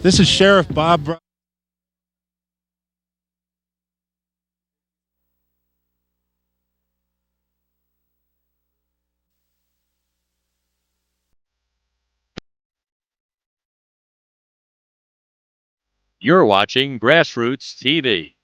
This is Sheriff Bob. You're watching GrassRoots TV.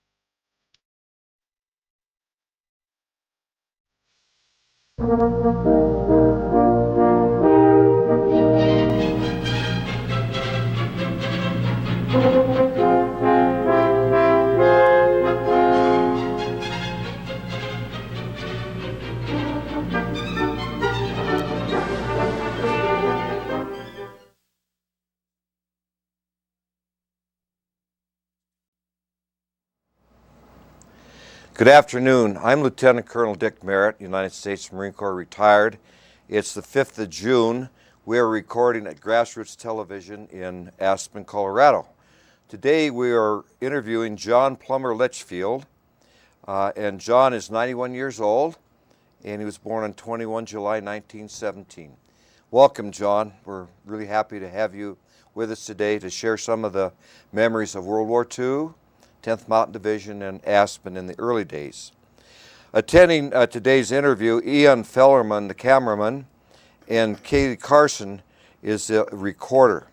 Good afternoon. I'm Lieutenant Colonel Dick Merritt, United States Marine Corps retired. It's the 5th of June. We are recording at GrassRoots Television in Aspen, Colorado. Today we are interviewing John Plummer Litchfield, and John is 91 years old, and he was born on 21 July 1917. Welcome, John. We're really happy to have you with us today to share some of the memories of World War II, 10th Mountain Division, and Aspen in the early days. Attending today's interview, Ian Fellerman, the cameraman, and Katie Carson is the recorder.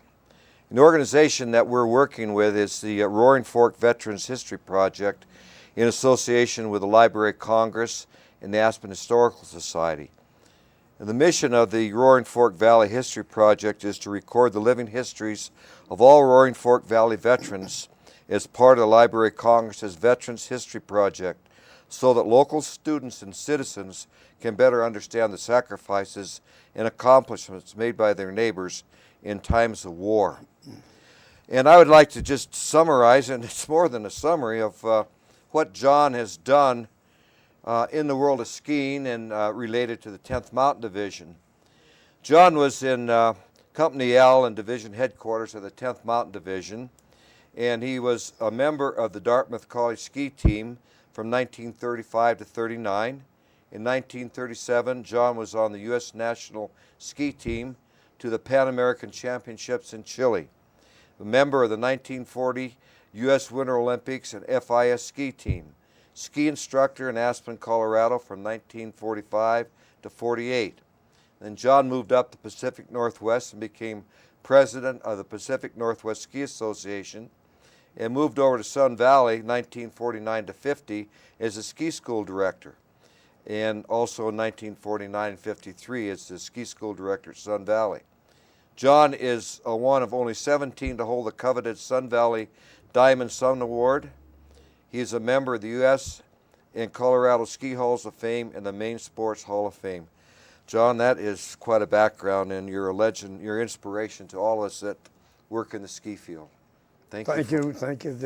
An organization that we're working with is the Roaring Fork Veterans History Project in association with the Library of Congress and the Aspen Historical Society. And the mission of the Roaring Fork Valley History Project is to record the living histories of all Roaring Fork Valley veterans as part of the Library of Congress's Veterans History Project, so that local students and citizens can better understand the sacrifices and accomplishments made by their neighbors in times of war. And I would like to just summarize, and it's more than a summary, of what John has done in the world of skiing and related to the 10th Mountain Division. John was in Company L and Division Headquarters of the 10th Mountain Division, and he was a member of the Dartmouth College ski team from 1935 to 39. In 1937, John was on the U.S. National Ski Team to the Pan American Championships in Chile. A member of the 1940 U.S. Winter Olympics and FIS ski team. Ski instructor in Aspen, Colorado from 1945 to 48. Then John moved up the Pacific Northwest and became president of the Pacific Northwest Ski Association, and moved over to Sun Valley 1949 to 50 as a ski school director, and also in 1949 and 53 as the ski school director at Sun Valley. John is one of only 17 to hold the coveted Sun Valley Diamond Sun Award. He is a member of the U.S. and Colorado Ski Halls of Fame and the Maine Sports Hall of Fame. John, that is quite a background, and you're a legend, you're inspiration to all of us that work in the ski field. Thank you, Dick. Thank It's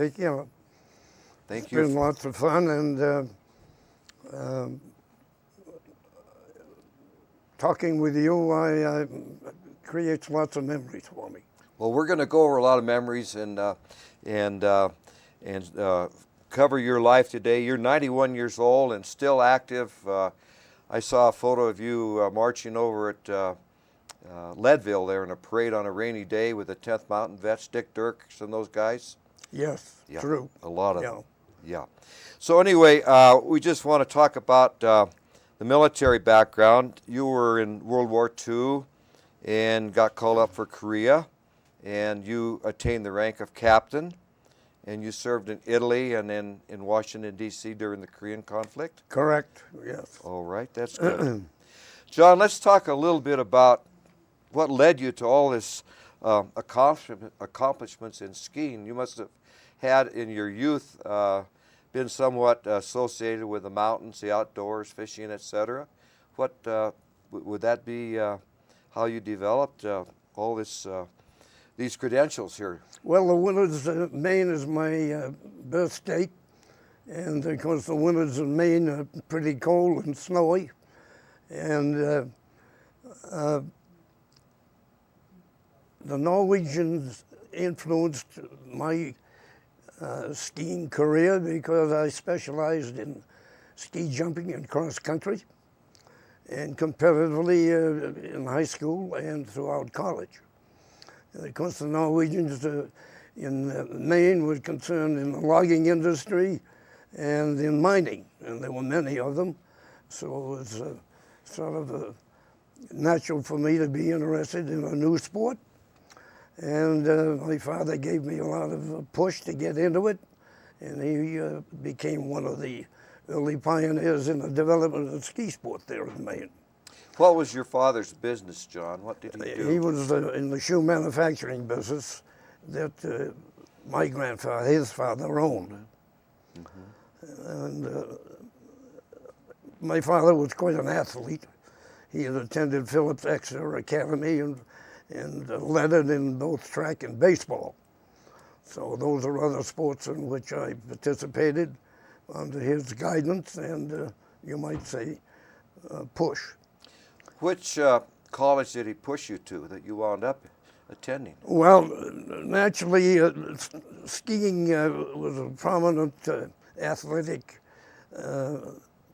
you. been lots of fun, and talking with you creates lots of memories for me. Well, we're going to go over a lot of memories and cover your life today. You're 91 years old and still active. I saw a photo of you marching over at Leadville there in a parade on a rainy day with the 10th Mountain vets, Dick Dirks and those guys. Yes, Yeah, true. a lot of them. Yeah. So anyway, we just want to talk about the military background. You were in World War II and got called up for Korea, and you attained the rank of captain, and you served in Italy and in Washington, D.C. during the Korean conflict? Correct, yes. All right, that's good. John, let's talk a little bit about what led you to all this accomplishments in skiing. You must have had in your youth been somewhat associated with the mountains, the outdoors, fishing, etc. What would that be? How you developed all these credentials here? Well, the winters, Maine is my birth state, and of course the winters in Maine are pretty cold and snowy, and the Norwegians influenced my skiing career because I specialized in ski jumping and cross country, and competitively in high school and throughout college. And of course, the Norwegians in Maine was concerned in the logging industry and in mining, and there were many of them. So it was sort of natural for me to be interested in a new sport. And my father gave me a lot of push to get into it, and he became one of the early pioneers in the development of the ski sport there in Maine. What was your father's business, John? What did he do? He was in the shoe manufacturing business that my grandfather, his father, owned. And my father was quite an athlete. He had attended Phillips Exeter Academy and led it in both track and baseball. So those are other sports in which I participated under his guidance and, you might say, push. Which college did he push you to that you wound up attending? Well, naturally, skiing was a prominent athletic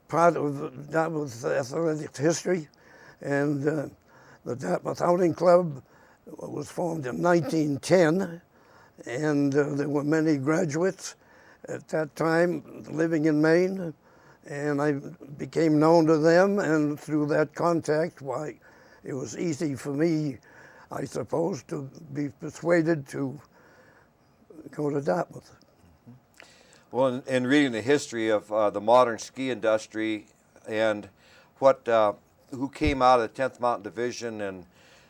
part of Dartmouth athletics history, and the Dartmouth Outing Club was formed in 1910, and there were many graduates at that time living in Maine, and I became known to them, and through that contact, why, it was easy for me, I suppose, to be persuaded to go to Dartmouth. Well, in reading the history of the modern ski industry and who came out of the 10th Mountain Division and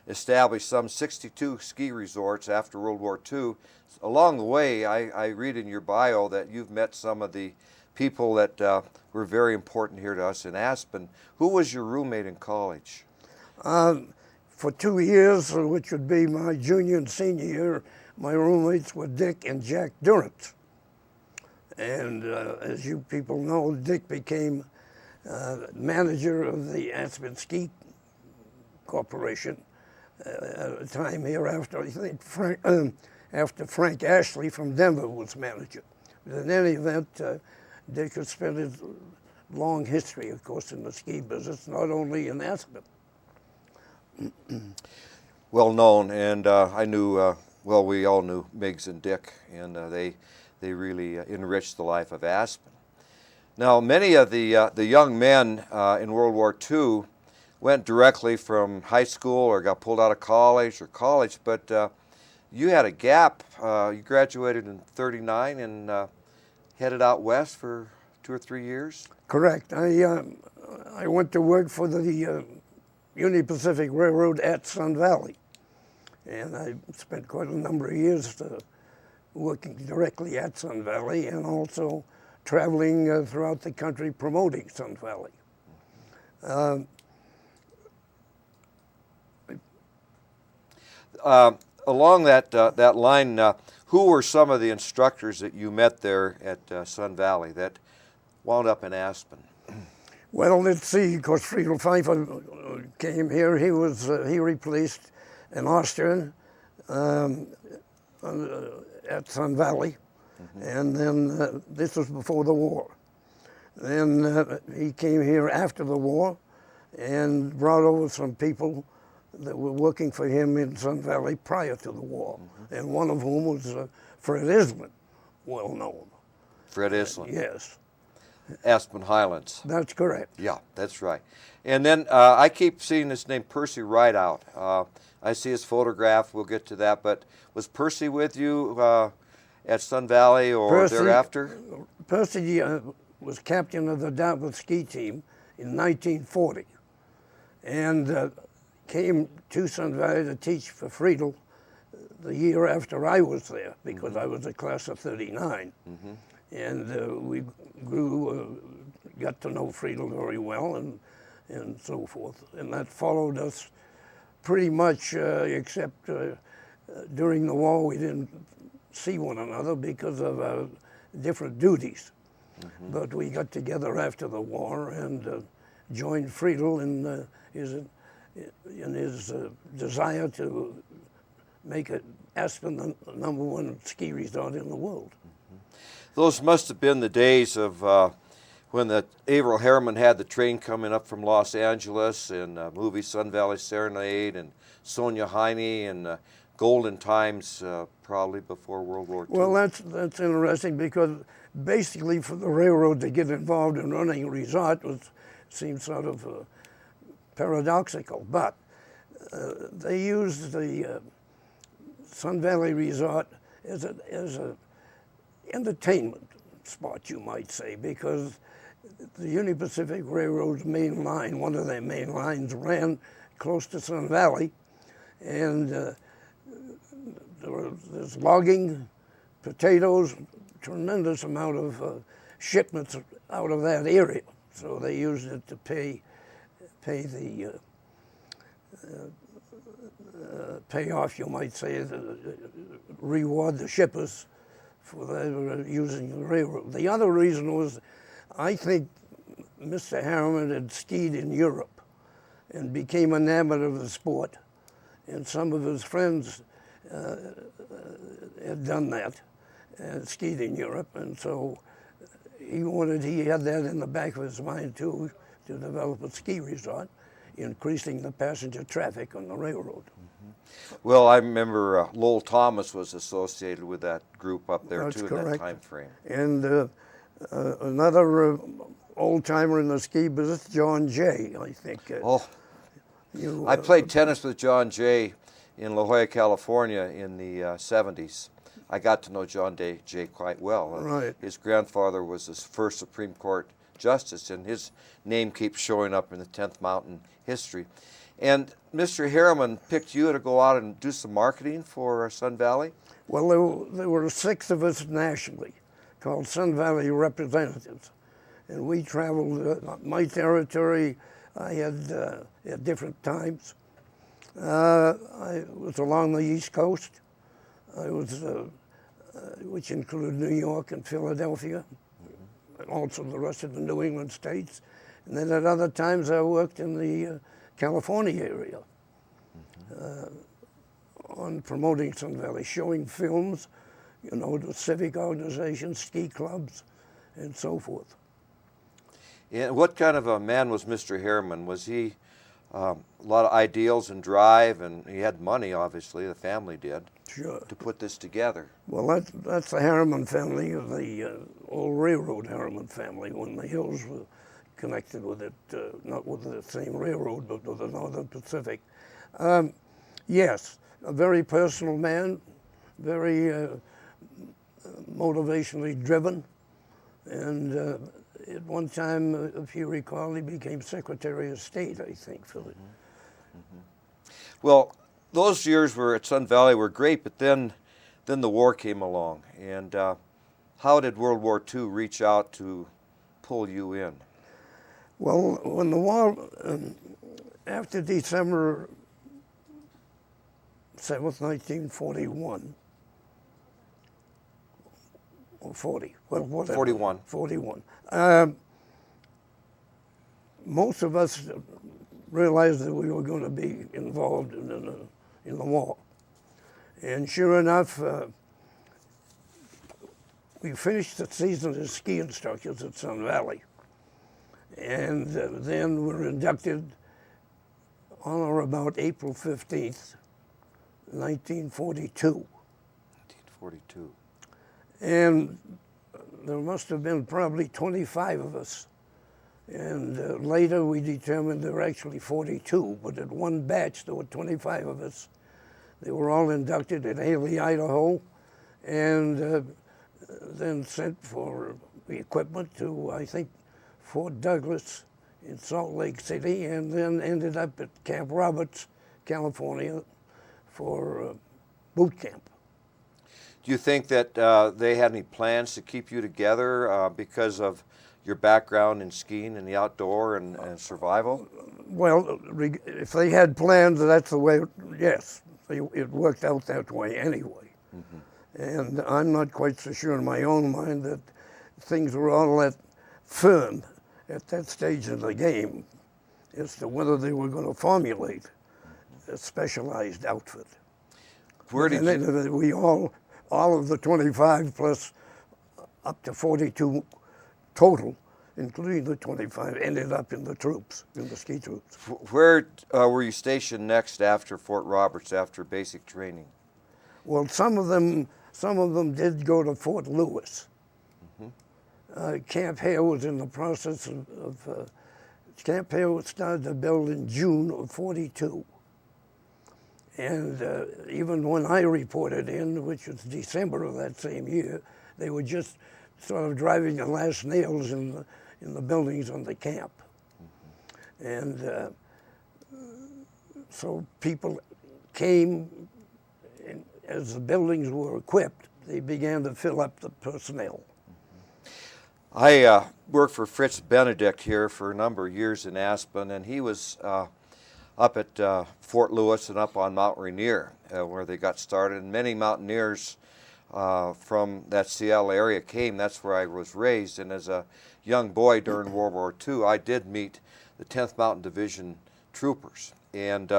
established some 62 ski resorts after World War II, along the way, I read in your bio that you've met some of the people that were very important here to us in Aspen. Who was your roommate in college? For 2 years, which would be my junior and senior year, my roommates were Dick and Jack Durrant. And as you people know, Dick became manager of the Aspen Ski Corporation at a time hereafter. I think after Frank Ashley from Denver was manager. But in any event, Dick has spent his long history, of course, in the ski business, not only in Aspen. Well known, and I knew, well, we all knew Miggs and Dick, and they really enriched the life of Aspen. Now, many of the young men in World War II went directly from high school or got pulled out of college, but you had a gap. You graduated in '39 and headed out west for 2 or 3 years? Correct. I went to work for the Union Pacific Railroad at Sun Valley, and I spent quite a number of years working directly at Sun Valley and also traveling throughout the country promoting Sun Valley. Along that line, who were some of the instructors that you met there at Sun Valley that wound up in Aspen? Well, let's see. Of course, Friedel Pfeiffer came here. He replaced an Austrian at Sun Valley, and then this was before the war. Then he came here after the war and brought over some people that were working for him in Sun Valley prior to the war, and one of whom was Fred Island, well known. Fred Island? Yes. Aspen Highlands. That's correct. Yeah, that's right. And then I keep seeing this name Percy Rideout. I see his photograph. We'll get to that. But was Percy with you at Sun Valley or thereafter? Percy was captain of the Dartmouth ski team in 1940 and came to Sun Valley to teach for Friedel the year after I was there, because I was a class of '39. And we got to know Friedel very well and so forth. And that followed us pretty much, except during the war we didn't see one another because of different duties. But we got together after the war and joined Friedel in his desire to make Aspen the #1 ski resort in the world. Those must have been the days of when the Averill Harriman had the train coming up from Los Angeles, and movie Sun Valley Serenade and Sonia Heine and golden times probably before World War II. Well, that's interesting because basically for the railroad to get involved in running a resort seems sort of paradoxical, but they used the Sun Valley Resort as a entertainment spot, you might say, because the Union Pacific Railroad's main line, one of their main lines, ran close to Sun Valley, and there's logging, potatoes, tremendous amount of shipments out of that area. So they used it to pay off, you might say, reward the shippers for their using the railroad. The other reason was, I think Mr. Harriman had skied in Europe and became enamored of the sport, and some of his friends had done that and skied in Europe, and so he had that in the back of his mind too, to develop a ski resort, increasing the passenger traffic on the railroad. Well, I remember Lowell Thomas was associated with that group up there. That's too correct. in that time frame. And another old-timer in the ski business, John Jay, I think. I played tennis with John Jay in La Jolla, California in the 70s. I got to know John Jay quite well. Right. His grandfather was his first Supreme Court justice, and his name keeps showing up in the 10th Mountain history. And Mr. Harriman picked you to go out and do some marketing for Sun Valley? Well, there were 6 of us nationally called Sun Valley Representatives. And we traveled my territory. I had at different times. I was along the East Coast. I was, which included New York and Philadelphia, and also the rest of the New England states. And then at other times I worked in the California area on promoting Sun Valley, showing films, you know, to civic organizations, ski clubs, and so forth. Yeah, what kind of a man was Mr. Harriman? Was he a lot of ideals and drive, and he had money, obviously, the family did, Sure. to put this together? Well, that's the Harriman family, the old railroad Harriman family, when the Hills were connected with it, not with the same railroad, but with the Northern Pacific. Yes, a very personal man, very motivationally driven, and at one time, if you recall, he became Secretary of State, I think, for the... Well, those years were at Sun Valley were great, but then the war came along, and how did World War II reach out to pull you in? Well, when the war, after December 7th, 1941, or 40, well, whatever. 41. 41. Most of us realized that we were going to be involved in the war. And sure enough, we finished the season as ski instructors at Sun Valley. And then were inducted on or about April 15th, 1942. 1942. And there must have been probably 25 of us. And later we determined there were actually 42, but at one batch there were 25 of us. They were all inducted at Haley, Idaho, and then sent for the equipment to, I think, Fort Douglas in Salt Lake City, and then ended up at Camp Roberts, California, for boot camp. Do you think that they had any plans to keep you together because of your background in skiing and the outdoor and survival? Well, if they had plans, that's the way, yes, it worked out that way anyway. And I'm not quite so sure in my own mind that things were all that firm at that stage of the game as to whether they were going to formulate a specialized outfit. Where did you... We all of the 25 plus up to 42 total, including the 25, ended up in the troops, in the ski troops. Where were you stationed next after Fort Roberts, after basic training? Well, some of them did go to Fort Lewis. Camp Hale was in the process of Camp Hale was started to build in June of '42. And even when I reported in, which was December of that same year, they were just sort of driving the last nails in the buildings on the camp. And so people came, and as the buildings were equipped, they began to fill up the personnel. I worked for Fritz Benedict here for a number of years in Aspen, and he was up at Fort Lewis and up on Mount Rainier, where they got started. And many mountaineers from that Seattle area came. That's where I was raised. And as a young boy during World War II, I did meet the 10th Mountain Division troopers. And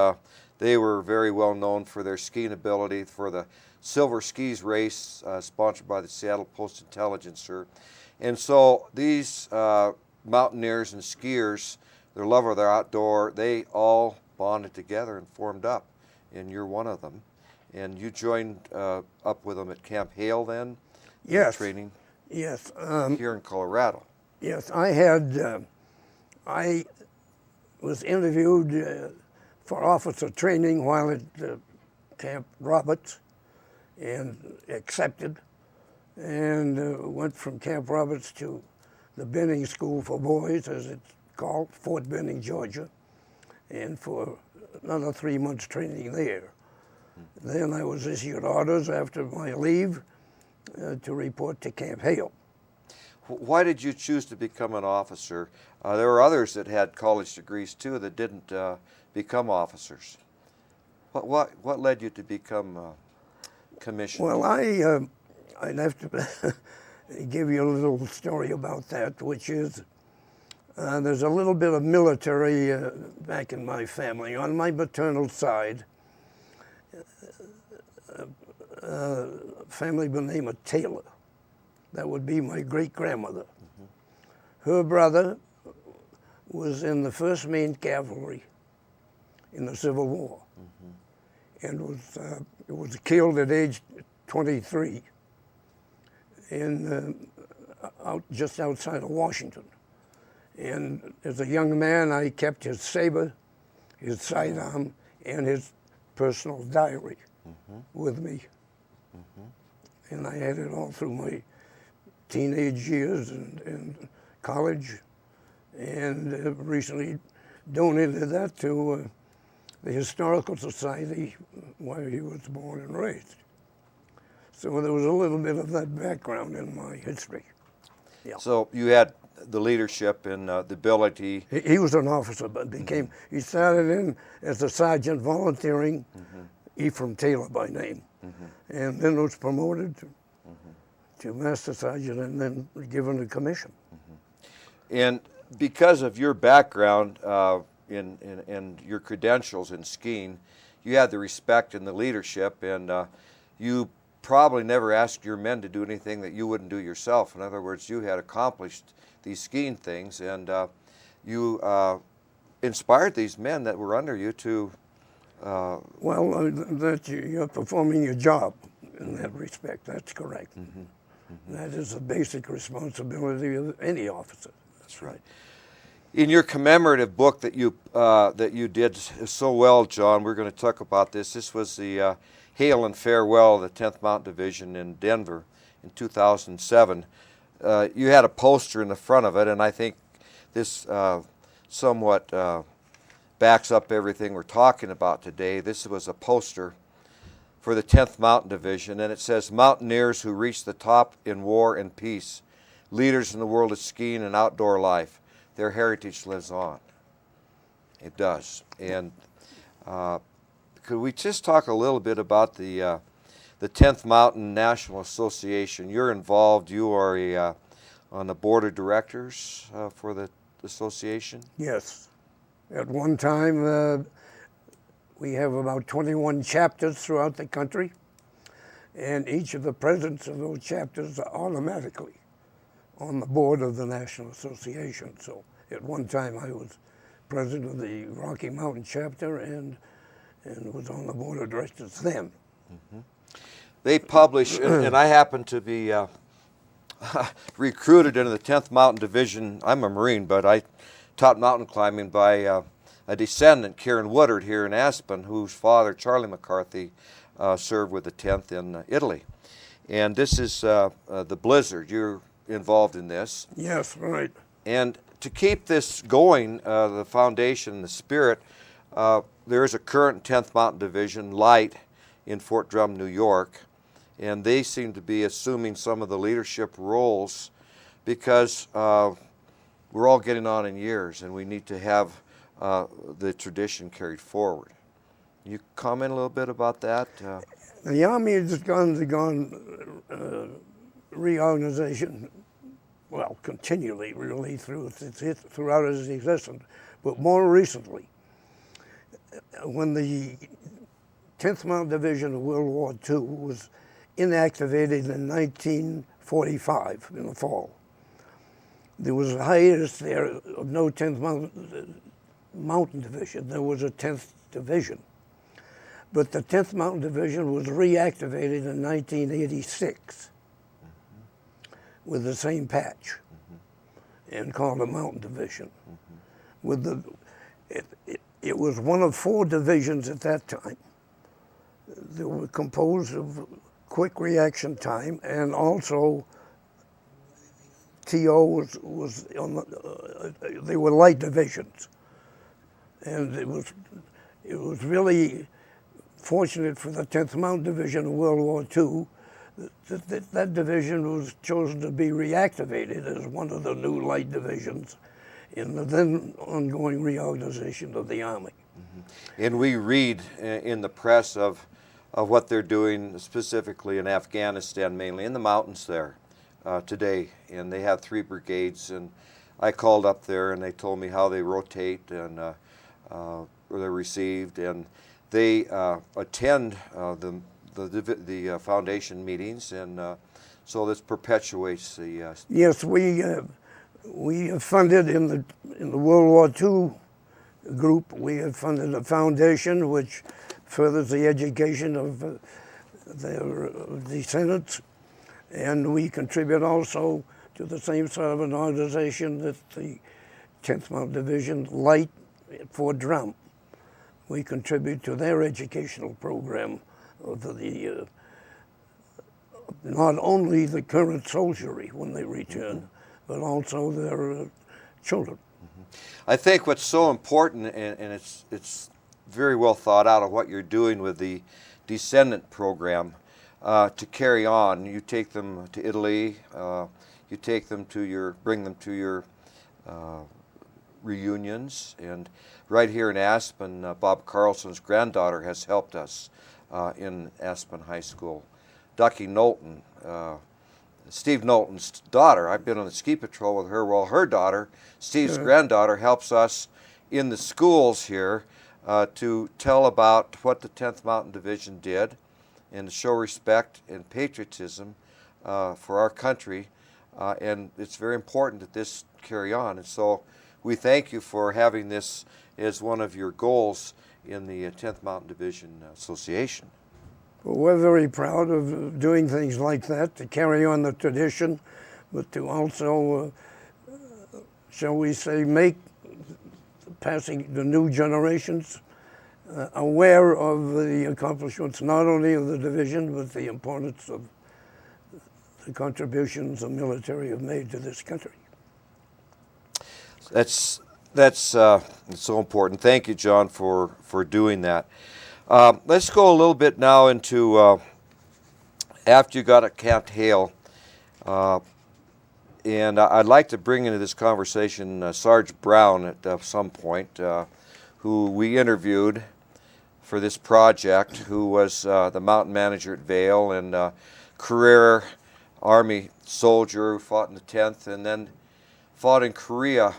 they were very well known for their skiing ability, for the Silver Skis race sponsored by the Seattle Post-Intelligencer. And so these mountaineers and skiers, their love of their outdoor, they all bonded together and formed up, and you're one of them. And you joined up with them at Camp Hale then? Yes. Training? Yes. Here in Colorado. Yes, I was interviewed for officer training while at Camp Roberts and accepted, and went from Camp Roberts to the Benning School for Boys, as it's called, Fort Benning, Georgia, and for another 3 months training there. Then I was issued orders after my leave to report to Camp Hale. Why did you choose to become an officer? There were others that had college degrees too that didn't become officers. What led you to become commissioned? Well, I'd have to give you a little story about that, which is there's a little bit of military back in my family. On my maternal side, a family by the name of Taylor. That would be my great-grandmother. Her brother was in the 1st Maine Cavalry in the Civil War, and was killed at age 23 just outside of Washington. And as a young man, I kept his saber, his sidearm, and his personal diary with me. And I had it all through my teenage years and college, and recently donated that to the Historical Society where he was born and raised. So there was a little bit of that background in my history. Yeah. So you had the leadership and the ability. He was an officer, but he started in as a sergeant volunteering, Ephraim Taylor by name, and then was promoted to master sergeant and then given a commission. And because of your background and your credentials in skiing, you had the respect and the leadership, and you probably never asked your men to do anything that you wouldn't do yourself. In other words, you had accomplished these skiing things, and you inspired these men that were under you to... that you're performing your job in that respect, that's correct. That is a basic responsibility of any officer. That's right. In your commemorative book that you did so well, John, we're going to talk about this. This was the Hail and Farewell of the 10th Mountain Division in Denver in 2007. You had a poster in the front of it, and I think this somewhat backs up everything we're talking about today. This was a poster for the 10th Mountain Division, and it says, "Mountaineers who reach the top in war and peace, leaders in the world of skiing and outdoor life, their heritage lives on." It does. And could we just talk a little bit about the 10th Mountain National Association? You're involved. You are on the board of directors for the association? Yes. At one time, we have about 21 chapters throughout the country, and each of the presidents of those chapters are automatically on the board of the National Association. So at one time I was president of the Rocky Mountain chapter and was on the board of directors then. They publish, and I happen to be recruited into the 10th Mountain Division. I'm a Marine, but I taught mountain climbing by a descendant, Kieran Woodard, here in Aspen, whose father, Charlie McCarthy, served with the 10th in Italy. And this is the Blizzard. You're involved in this. Yes, right. And to keep this going, the foundation, the spirit, there is a current 10th Mountain Division Light in Fort Drum, New York, and they seem to be assuming some of the leadership roles because we're all getting on in years and we need to have the tradition carried forward. You comment a little bit about that? The Army has undergone reorganization, well, continually, really, throughout its existence, but more recently, when the 10th Mountain Division of World War II was inactivated in 1945, in the fall. There was a hiatus there of no 10th Mountain Division. There was a 10th Division. But the 10th Mountain Division was reactivated in 1986 with the same patch and called a Mountain Division. With it was one of 4 divisions at that time. They were composed of quick reaction time, and also TO was on they were light divisions, and it was really fortunate for the 10th Mountain Division of World War II that division was chosen to be reactivated as one of the new light divisions in the then ongoing reorganization of the Army. And we read in the press of what they're doing specifically in Afghanistan, mainly in the mountains there today. And they have 3 brigades, and I called up there and they told me how they rotate and they're received, and they attend the foundation meetings, and so this perpetuates the. Yes, we have funded in the World War II group. We have funded a foundation which furthers the education of their descendants, and we contribute also to the same sort of an organization that the 10th Mountain Division Light at Fort Drum. We contribute to their educational program of the not only the current soldiery when they return, but also their children. I think what's so important, and it's very well thought out of what you're doing with the descendant program to carry on. You take them to Italy, you take them to bring them to your reunions, and right here in Aspen, Bob Carlson's granddaughter has helped us in Aspen High School. Ducky Knowlton, Steve Knowlton's daughter, I've been on the ski patrol with her. Well, her daughter, Steve's granddaughter, helps us in the schools here to tell about what the 10th Mountain Division did and to show respect and patriotism for our country. And it's very important that this carry on. And so we thank you for having this as one of your goals in the 10th Mountain Division Association. Well, we're very proud of doing things like that, to carry on the tradition, but to also, shall we say, make passing the new generations aware of the accomplishments not only of the division, but the importance of the contributions the military have made to this country. That's so important. Thank you, John, for doing that. Let's go a little bit now into after you got at Camp Hale, and I'd like to bring into this conversation Sarge Brown at some point, who we interviewed for this project, who was the mountain manager at Vail and career Army soldier who fought in the 10th and then fought in Korea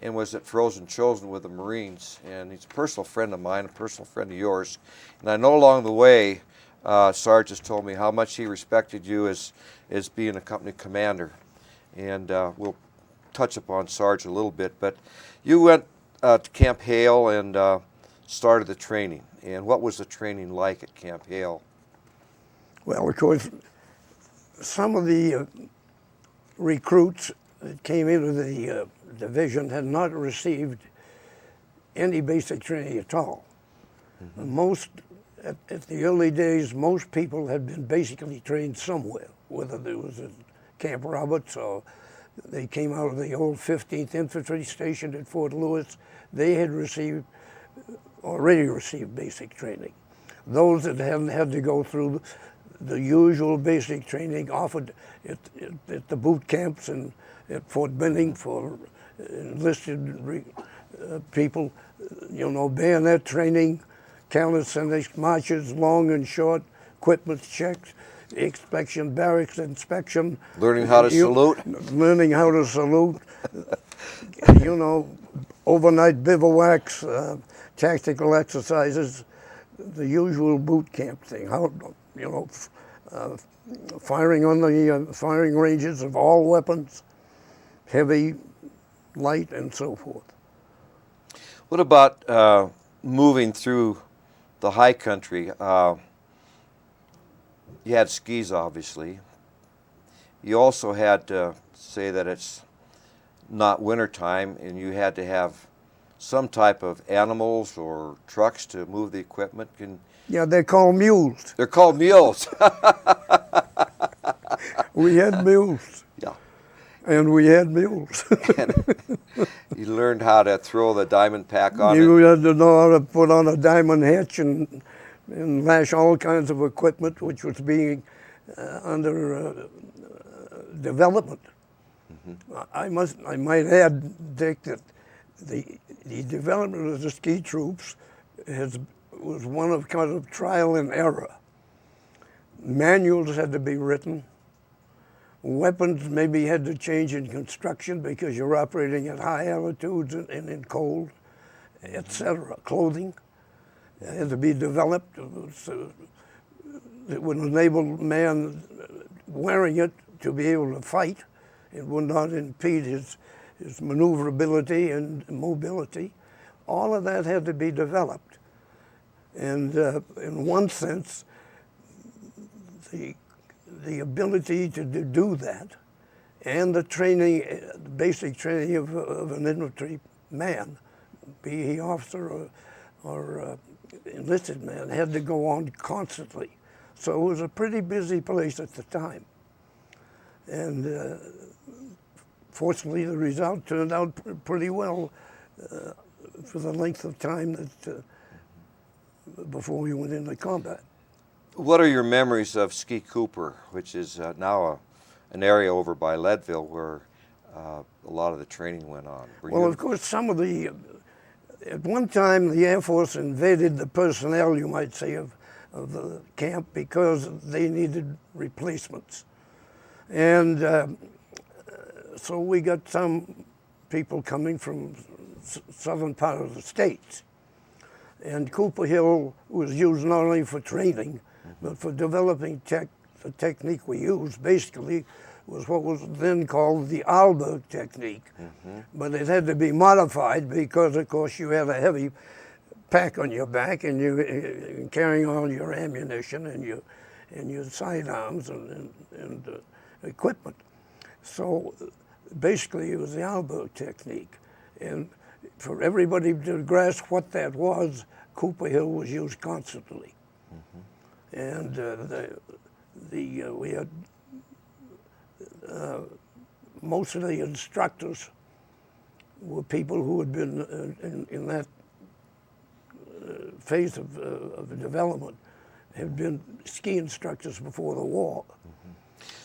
and was at Frozen Chosen with the Marines. And he's a personal friend of mine, a personal friend of yours. And I know along the way, Sarge has told me how much he respected you as being a company commander. And we'll touch upon Sarge a little bit. But you went to Camp Hale and started the training. And what was the training like at Camp Hale? Well, of course, some of the recruits that came into the division had not received any basic training at all. Most, at the early days, most people had been basically trained somewhere, whether it was at Camp Roberts or they came out of the old 15th Infantry Station at Fort Lewis. They had already received basic training. Those that hadn't had to go through the usual basic training offered at the boot camps and at Fort Benning for enlisted people, you know, bayonet training, calisthenics marches, long and short, equipment checks, inspection, barracks inspection. Learning how to salute. Learning how to salute, you know, overnight bivouacs, tactical exercises, the usual boot camp thing. How, you know, firing on the firing ranges of all weapons, heavy, light, and so forth. What about moving through the high country? You had skis, obviously. You also had to say that it's not wintertime, and you had to have some type of animals or trucks to move the equipment. Yeah, they're called mules. They're called mules. We had mules. Yeah. And we had mules. And you learned how to throw the diamond pack on You it. had to know how to put on a diamond hitch and lash all kinds of equipment, which was being under development. I might add, Dick, that the development of the ski troops was one of kind of trial and error. Manuals had to be written. Weapons maybe had to change in construction because you're operating at high altitudes and in cold, etc. Clothing had to be developed. It would enable man wearing it to be able to fight. It would not impede his maneuverability and mobility. All of that had to be developed. And in one sense, the ability to do that and the training, the basic training of an infantry man, be he officer or enlisted man, had to go on constantly. So it was a pretty busy place at the time. And fortunately, the result turned out pretty well for the length of time that before we went into combat. What are your memories of Ski Cooper, which is now an area over by Leadville where a lot of the training went on? Well, of course, some of the, at one time the Air Force invaded the personnel, you might say, of the camp because they needed replacements. And so we got some people coming from southern part of the states. And Cooper Hill was used not only for training, but for developing the technique we used, basically, was what was then called the Alberg technique. But it had to be modified because, of course, you had a heavy pack on your back and you carrying all your ammunition and your sidearms and equipment. So basically, it was the Alberg technique. And for everybody to grasp what that was, Cooper Hill was used constantly. And we had most of the instructors were people who had been in that phase of the development, had been ski instructors before the war.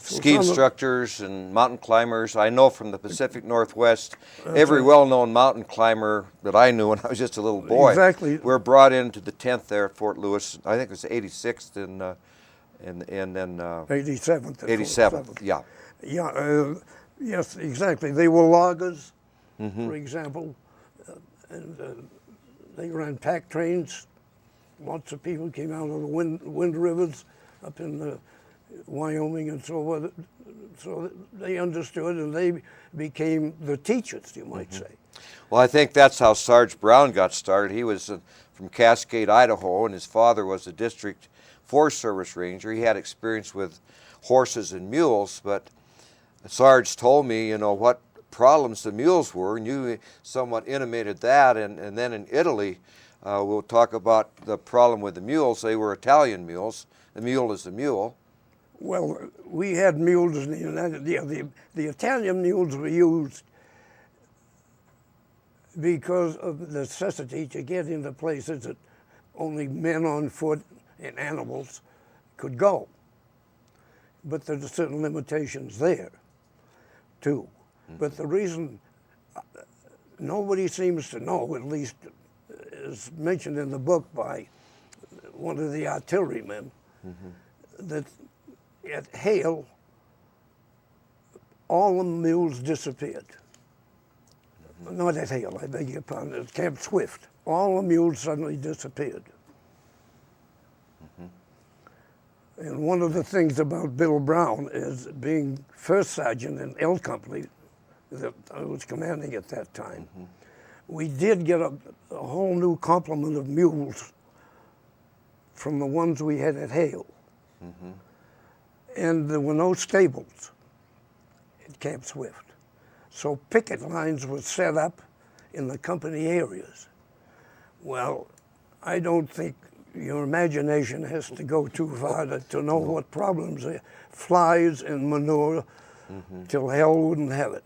So ski instructors and mountain climbers. I know from the Pacific Northwest, every well-known mountain climber that I knew when I was just a little boy were brought into the 10th there at Fort Lewis. I think it was 86th and then 87th. 87th, yeah. Yeah, yes, exactly. They were loggers, for example, and they ran pack trains. Lots of people came out of the wind rivers up in Wyoming and so on. So they understood and they became the teachers, you might say. Well, I think that's how Sarge Brown got started. He was from Cascade, Idaho, and his father was the district Forest Service ranger. He had experience with horses and mules, but Sarge told me, what problems the mules were, and you somewhat intimated that. And then in Italy, we'll talk about the problem with the mules. They were Italian mules. The mule is the mule. Well, we had mules in the United States. The Italian mules were used because of the necessity to get into places that only men on foot and animals could go. But there's certain limitations there, too. But the reason nobody seems to know, at least is mentioned in the book by one of the artillerymen, that at Hale, all the mules disappeared. Not at Hale, I beg your pardon, at Camp Swift. All the mules suddenly disappeared. And one of the things about Bill Brown is being first sergeant in L Company that I was commanding at that time. We did get a whole new complement of mules from the ones we had at Hale. And there were no stables at Camp Swift. So picket lines were set up in the company areas. Well, I don't think your imagination has to go too far to know what problems are. Flies and manure, till hell wouldn't have it.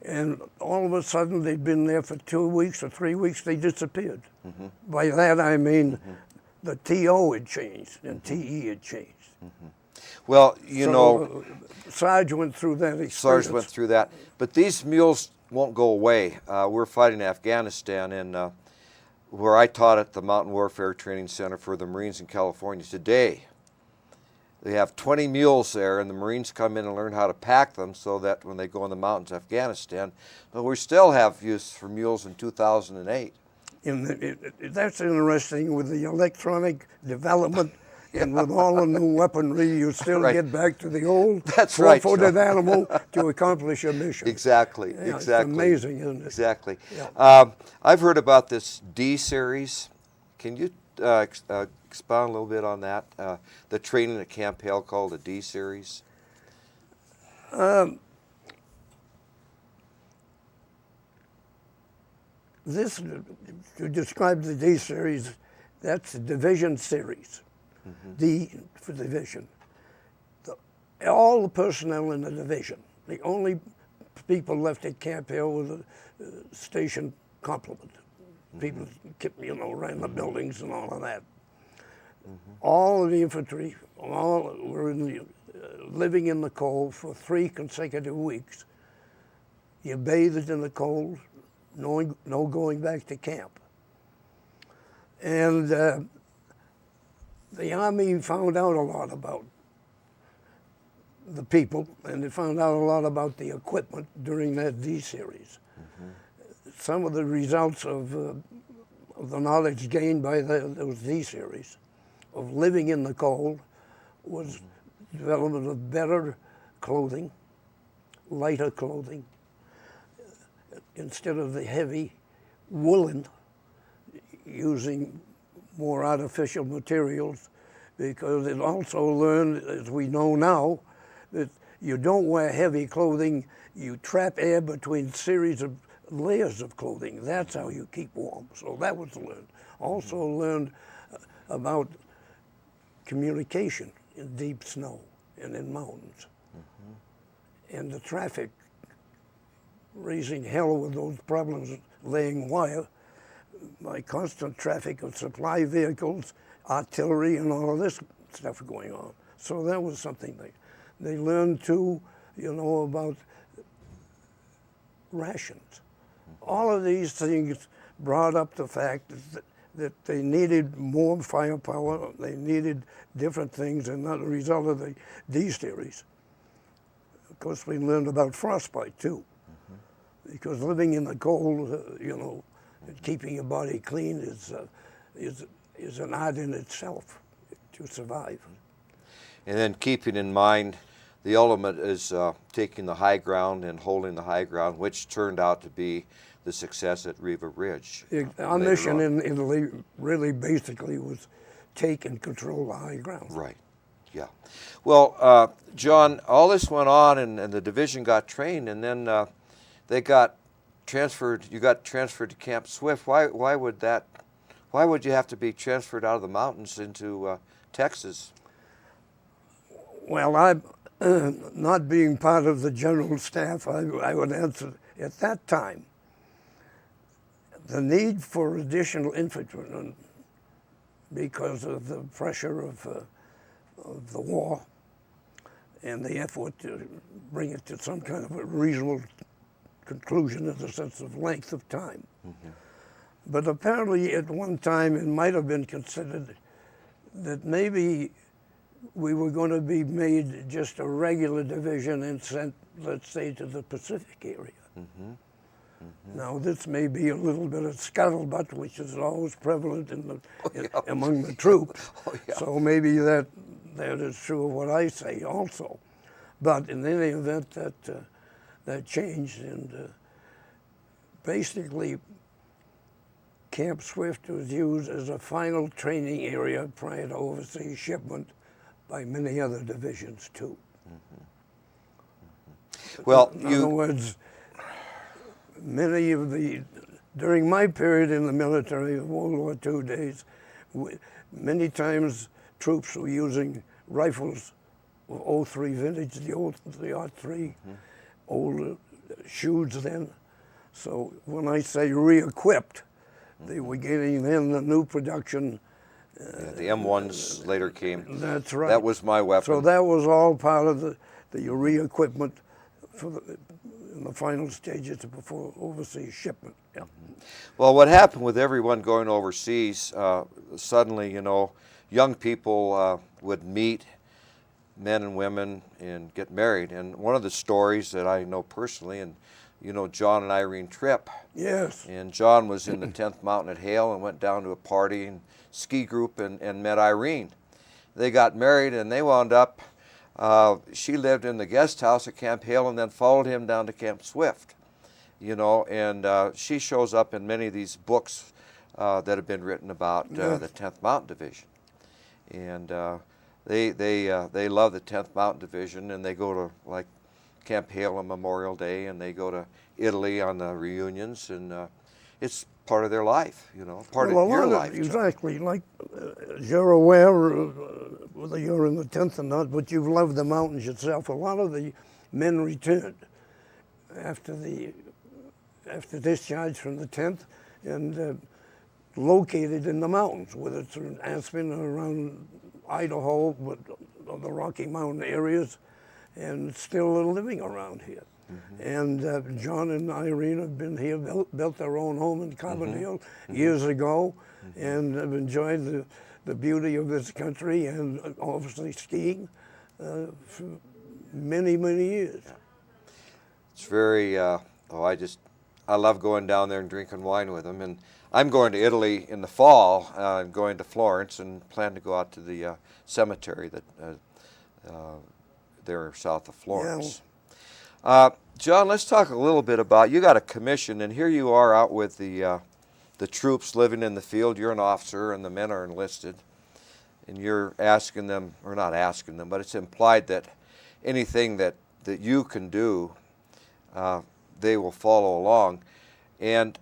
And all of a sudden, they'd been there for 2 weeks or 3 weeks, they disappeared. By that I mean the TO had changed and TE had changed. Well, Sarge went through that experience. Sarge went through that. But these mules won't go away. We're fighting Afghanistan, and where I taught at the Mountain Warfare Training Center for the Marines in California today, they have 20 mules there, and the Marines come in and learn how to pack them so that when they go in the mountains of Afghanistan, but we still have use for mules in 2008. That's interesting with the electronic development and with all the new weaponry, you still get back to the old four-footed animal to accomplish a mission. Exactly, Yeah, exactly. It's amazing, isn't it? Exactly. Yeah. I've heard about this D series. Can you expound a little bit on that? The training at Camp Hale called the D series? This, to describe the D series, that's a division series. D for division. All the personnel in the division, the only people left at Camp Hale were the station complement. People, ran the buildings and all of that. All of the infantry, all were living in the cold for 3 consecutive weeks. You bathed in the cold, no going back to camp. And the Army found out a lot about the people, and they found out a lot about the equipment during that D series. Some of the results of the knowledge gained by those D series of living in the cold was development of better clothing, lighter clothing, instead of the heavy woolen, using more artificial materials, because it also learned, as we know now, that you don't wear heavy clothing, you trap air between series of layers of clothing. That's how you keep warm. So that was learned. Also learned about communication in deep snow and in mountains. And the traffic, raising hell with those problems laying wire, by constant traffic of supply vehicles, artillery, and all of this stuff going on. So that was something they learned too, about rations. All of these things brought up the fact that they needed more firepower, they needed different things, and as a result of the D series. Of course, we learned about frostbite too, because living in the cold, and keeping your body clean is an art in itself to survive. And then keeping in mind the ultimate is taking the high ground and holding the high ground, which turned out to be the success at Riva Ridge. Our mission in Italy really basically was take and control the high ground. Right. Yeah. Well, John, all this went on, and the division got trained, and then they got transferred. You got transferred to Camp Swift. Why would that? Why would you have to be transferred out of the mountains into Texas? Well, not being part of the general staff, I would answer at that time. The need for additional infantrymen because of the pressure of the war and the effort to bring it to some kind of a reasonable conclusion in the sense of length of time. Mm-hmm. But apparently at one time it might have been considered that maybe we were going to be made just a regular division and sent, let's say, to the Pacific area. Mm-hmm. Mm-hmm. Now, this may be a little bit of scuttlebutt, which is always prevalent among the troops. So maybe that is true of what I say also. But in any event, that changed, and basically Camp Swift was used as a final training area prior to overseas shipment by many other divisions too. Mm-hmm. Mm-hmm. Well, in other words, many of during my period in the military, the World War II days, many times troops were using rifles of 03 vintage, the R3, mm-hmm. old shoes then. So when I say re-equipped, they were getting then the new production. The M1s later came. That's right. That was my weapon. So that was all part of the re-equipment in the final stages before overseas shipment. Yeah. Well, what happened with everyone going overseas, suddenly, young people would meet, men and women, and get married. And one of the stories that I know personally, and John and Irene Tripp. Yes. And John was in the 10th Mountain at Hale and went down to a party and ski group and met Irene. They got married, and they wound up, she lived in the guest house at Camp Hale and then followed him down to Camp Swift, and she shows up in many of these books that have been written about the 10th Mountain Division. And they love the 10th Mountain Division, and they go to like Camp Hale on Memorial Day, and they go to Italy on the reunions, and it's part of their life, part of your life. Exactly, like you're aware, whether you're in the 10th or not, but you've loved the mountains yourself. A lot of the men returned after discharge from the 10th and located in the mountains, whether it's in Aspen or around Idaho, but the Rocky Mountain areas, and still living around here. Mm-hmm. And John and Irene have been here, built their own home in Carbondale years ago, and have enjoyed the beauty of this country and obviously skiing for many, many years. Yeah. It's very, I love going down there and drinking wine with them. And I'm going to Italy in the fall. I'm going to Florence and plan to go out to the cemetery that there south of Florence. Yeah. John, let's talk a little bit about, you got a commission, and here you are out with the troops living in the field. You're an officer, and the men are enlisted, and you're asking them, or not asking them, but it's implied that anything that you can do, they will follow along. And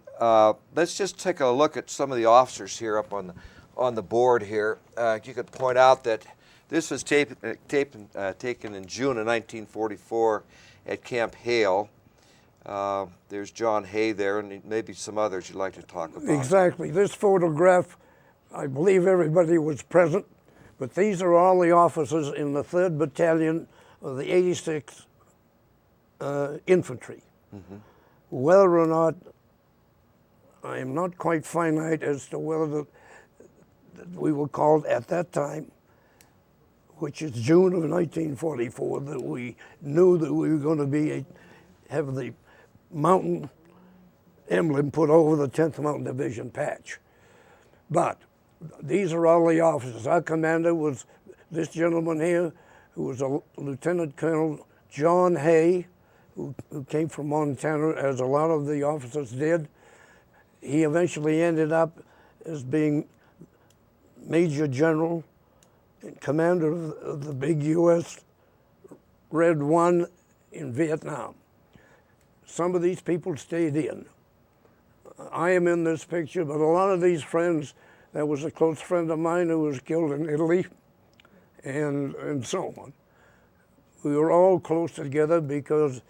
let's just take a look at some of the officers here up on the board here. You could point out that this was taken in June of 1944 at Camp Hale. There's John Hay there, and maybe some others you'd like to talk about. Exactly. This photograph, I believe everybody was present, but these are all the officers in the 3rd Battalion of the 86th Infantry. Mm-hmm. Whether or not, I am not quite finite as to whether that we were called at that time, which is June of 1944, that we knew that we were going to have the mountain emblem put over the 10th Mountain Division patch. But these are all the officers. Our commander was this gentleman here, who was a Lieutenant Colonel John Hay, who came from Montana, as a lot of the officers did. He eventually ended up as being Major General and commander of the big U.S. Red One in Vietnam. Some of these people stayed in. I am in this picture, but a lot of these friends, there was a close friend of mine who was killed in Italy, and so on. We were all close together because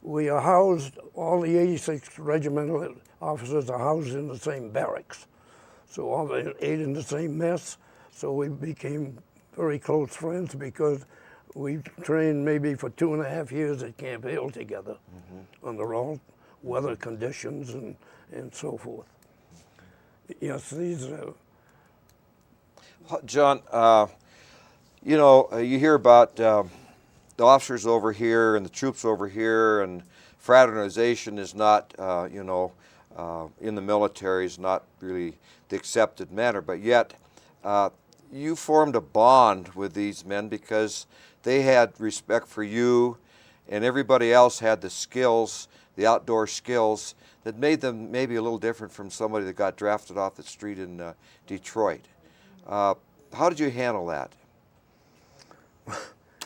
we are housed, all the 86 regimental officers are housed in the same barracks. So all they ate in the same mess, so we became very close friends because we trained maybe for 2.5 years at Camp Hale together under all weather conditions and so forth. Yes, these John, you know, you hear about the officers over here and the troops over here, and fraternization is not, you know, in the military is not really the accepted manner, but yet you formed a bond with these men because they had respect for you, and everybody else had the skills, the outdoor skills that made them maybe a little different from somebody that got drafted off the street in Detroit. How did you handle that?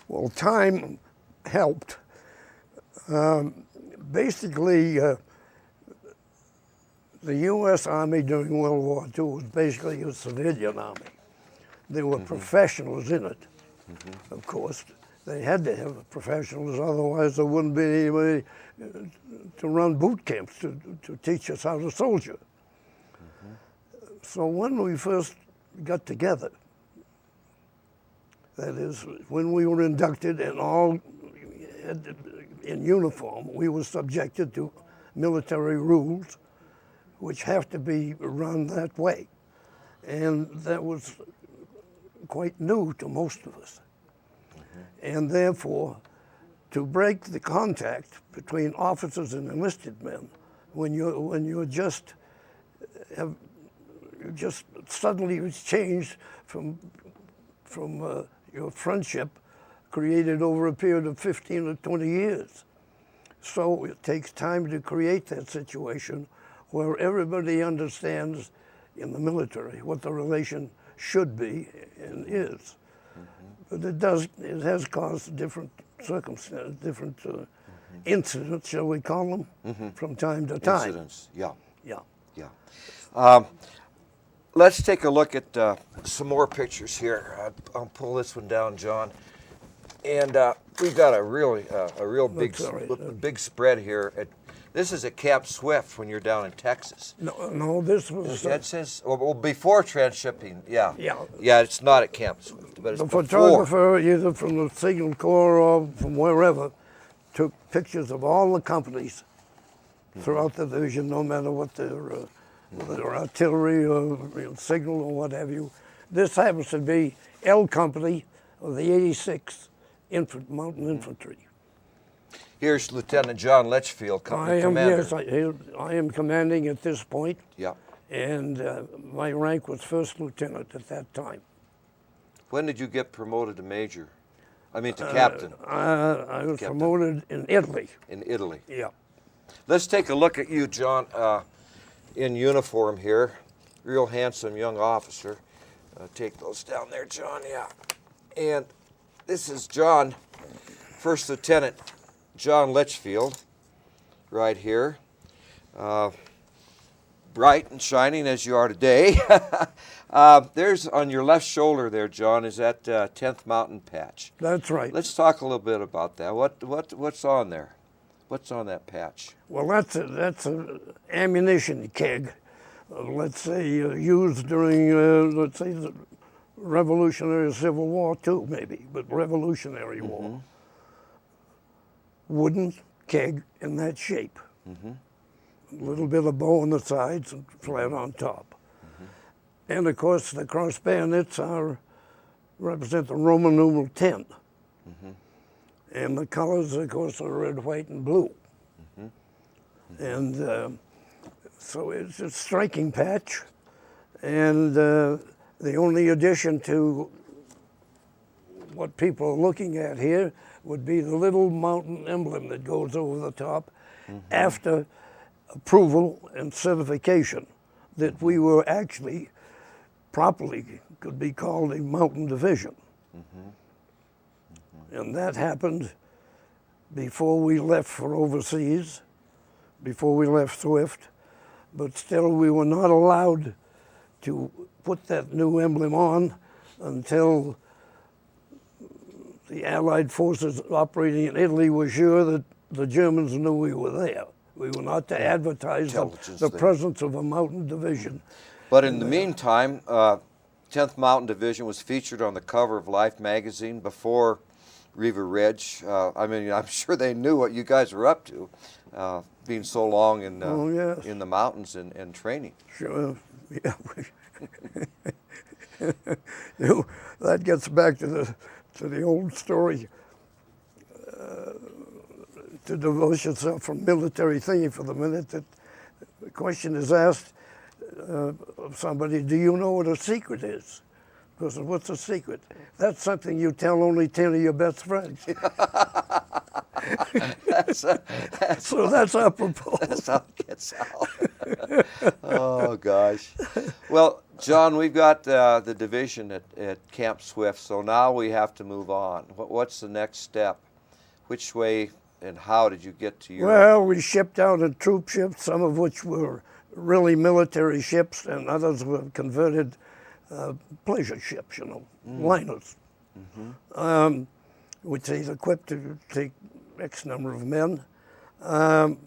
well, time helped. Basically, the U.S. Army during World War II was basically a civilian army. There were professionals in it, of course. They had to have professionals, otherwise there wouldn't be anybody to run boot camps to teach us how to soldier. So when we first got together, that is, when we were inducted and all in uniform, we were subjected to military rules which have to be run that way. And that was quite new to most of us. And therefore, to break the contact between officers and enlisted men, when you just suddenly it's changed from your friendship created over a period of 15 or 20 years. So it takes time to create that situation where everybody understands in the military what the relation should be and is. But it has caused different circumstances, different incidents, shall we call them, from time to time. Incidents, yeah. Yeah. Yeah. Let's take a look at some more pictures here. I'll pull this one down, John. And we've got a real big spread here. This is at Camp Swift when you're down in Texas. No, this was... That says, well, before transshipping, yeah. Yeah. Yeah, it's not at Camp Swift, but it's the before. photographer, either from the Signal Corps or from wherever, took pictures of all the companies throughout the division, no matter what their artillery or signal or what have you. This happens to be L Company of the 86th Mountain Infantry. Here's Lieutenant John Litchfield, company commander. Yes, I am commanding at this point. Yeah. And my rank was first lieutenant at that time. When did you get promoted to major? I mean to captain. I was promoted in Italy. In Italy. Yeah. Let's take a look at you, John, in uniform here. Real handsome young officer. Take those down there, John, yeah. And this is John, First Lieutenant John Litchfield, right here. Bright and shining as you are today. There's on your left shoulder there, John, is that 10th Mountain patch. That's right. Let's talk a little bit about that. What's on there? What's on that patch? Well, that's an ammunition keg, let's say used during, let's say, the Revolutionary Civil War too, maybe, but Revolutionary War. Wooden keg in that shape. A little bit of bow on the sides and flat on top. And of course, the cross bayonets represent the Roman numeral 10. And the colors, of course, are red, white, and blue. And so it's a striking patch. And the only addition to what people are looking at here would be the little mountain emblem that goes over the top after approval and certification that we were actually properly could be called a mountain division. And that happened before we left for overseas, before we left Swift, but still we were not allowed to put that new emblem on until the Allied forces operating in Italy were sure that the Germans knew we were there. We were not to advertise the presence of a mountain division. But in the meantime, 10th Mountain Division was featured on the cover of Life magazine before Riva Ridge. I mean, I'm sure they knew what you guys were up to, being so long in in the mountains and training. Sure, yeah. That gets back to the old story. To divorce yourself from military thinking for the minute, that the question is asked of somebody, do you know what a secret is? Because what's a secret? That's something you tell only 10 of your best friends. So that's apropos. That's how it gets out. Oh, gosh. Well, John, we've got the division at Camp Swift, so now we have to move on. What's the next step? Which way and how did you get to your... Well, we shipped out in troop ships, some of which were really military ships, and others were converted pleasure ships, you know, liners, which is equipped to take X number of men. The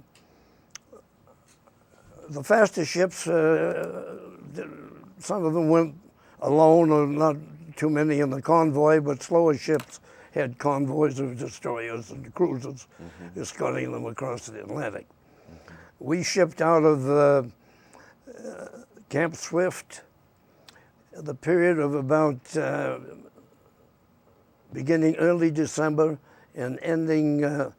faster ships, some of them went alone or not too many in the convoy, but slower ships had convoys of destroyers and cruisers escorting them across the Atlantic. We shipped out of Camp Swift the period of about beginning early December and ending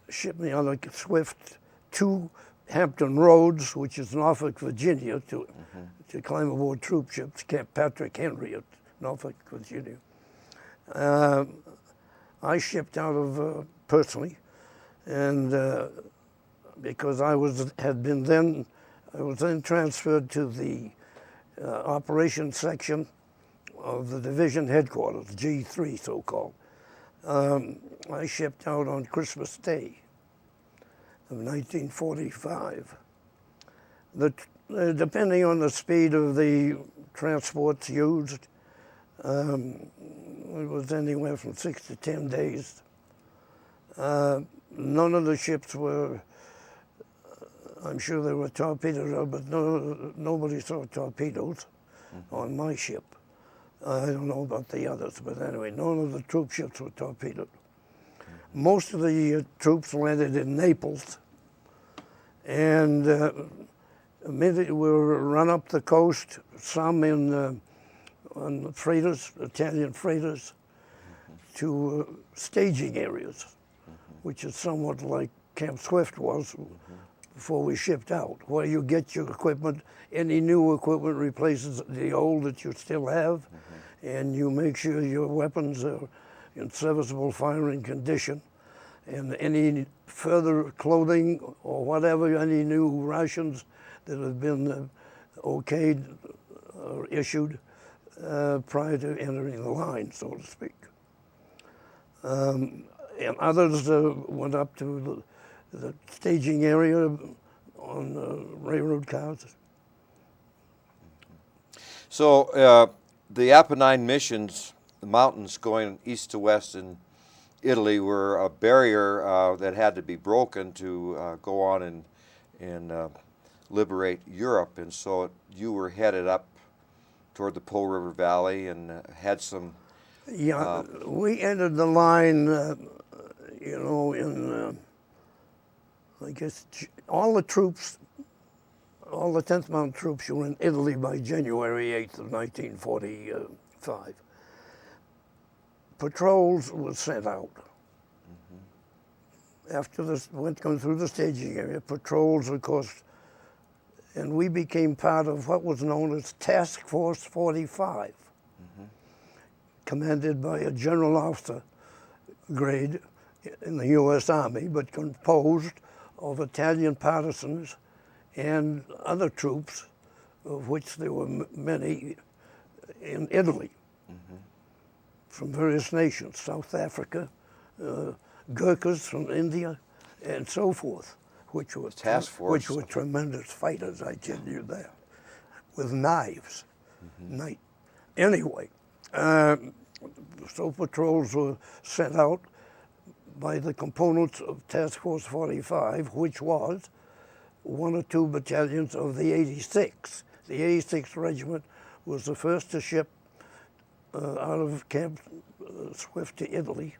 shipping out of Swift to Hampton Roads, which is Norfolk, Virginia, to climb aboard troop ships, Camp Patrick Henry at Norfolk, Virginia. I shipped out of personally, and because I was then transferred to the operations section of the division headquarters, G3 so-called. I shipped out on Christmas Day of 1945. Depending on the speed of the transports used, it was anywhere from 6 to 10 days. None of the ships were, I'm sure there were torpedoes, but nobody saw torpedoes on my ship. I don't know about the others, but anyway, none of the troop ships were torpedoed. Most of the troops landed in Naples, and immediately we were run up the coast, some on the freighters, Italian freighters, to staging areas, which is somewhat like Camp Swift was before we shipped out, where you get your equipment. Any new equipment replaces the old that you still have, and you make sure your weapons are in serviceable firing condition, and any further clothing or whatever, any new rations that have been okayed or issued prior to entering the line, so to speak. And others went up to the staging area on railroad cars. So the Apennine missions, the mountains going east to west in Italy, were a barrier that had to be broken to go on and liberate Europe. And so you were headed up toward the Po River Valley and had some... Yeah, we entered the line, you know, in, I guess, all the troops, all the 10th Mountain troops were in Italy by January 8th of 1945. Patrols were sent out. After this, going through the staging area, patrols, of course, and we became part of what was known as Task Force 45, commanded by a general officer grade in the U.S. Army, but composed of Italian partisans and other troops, of which there were many in Italy from various nations, South Africa, Gurkhas from India, and so forth, which were task force. which were tremendous fighters, I tell you that, with knives. Anyway, so patrols were sent out by the components of Task Force 45, which was 1 or 2 battalions of the 86th. The 86th Regiment was the first to ship out of Camp Swift to Italy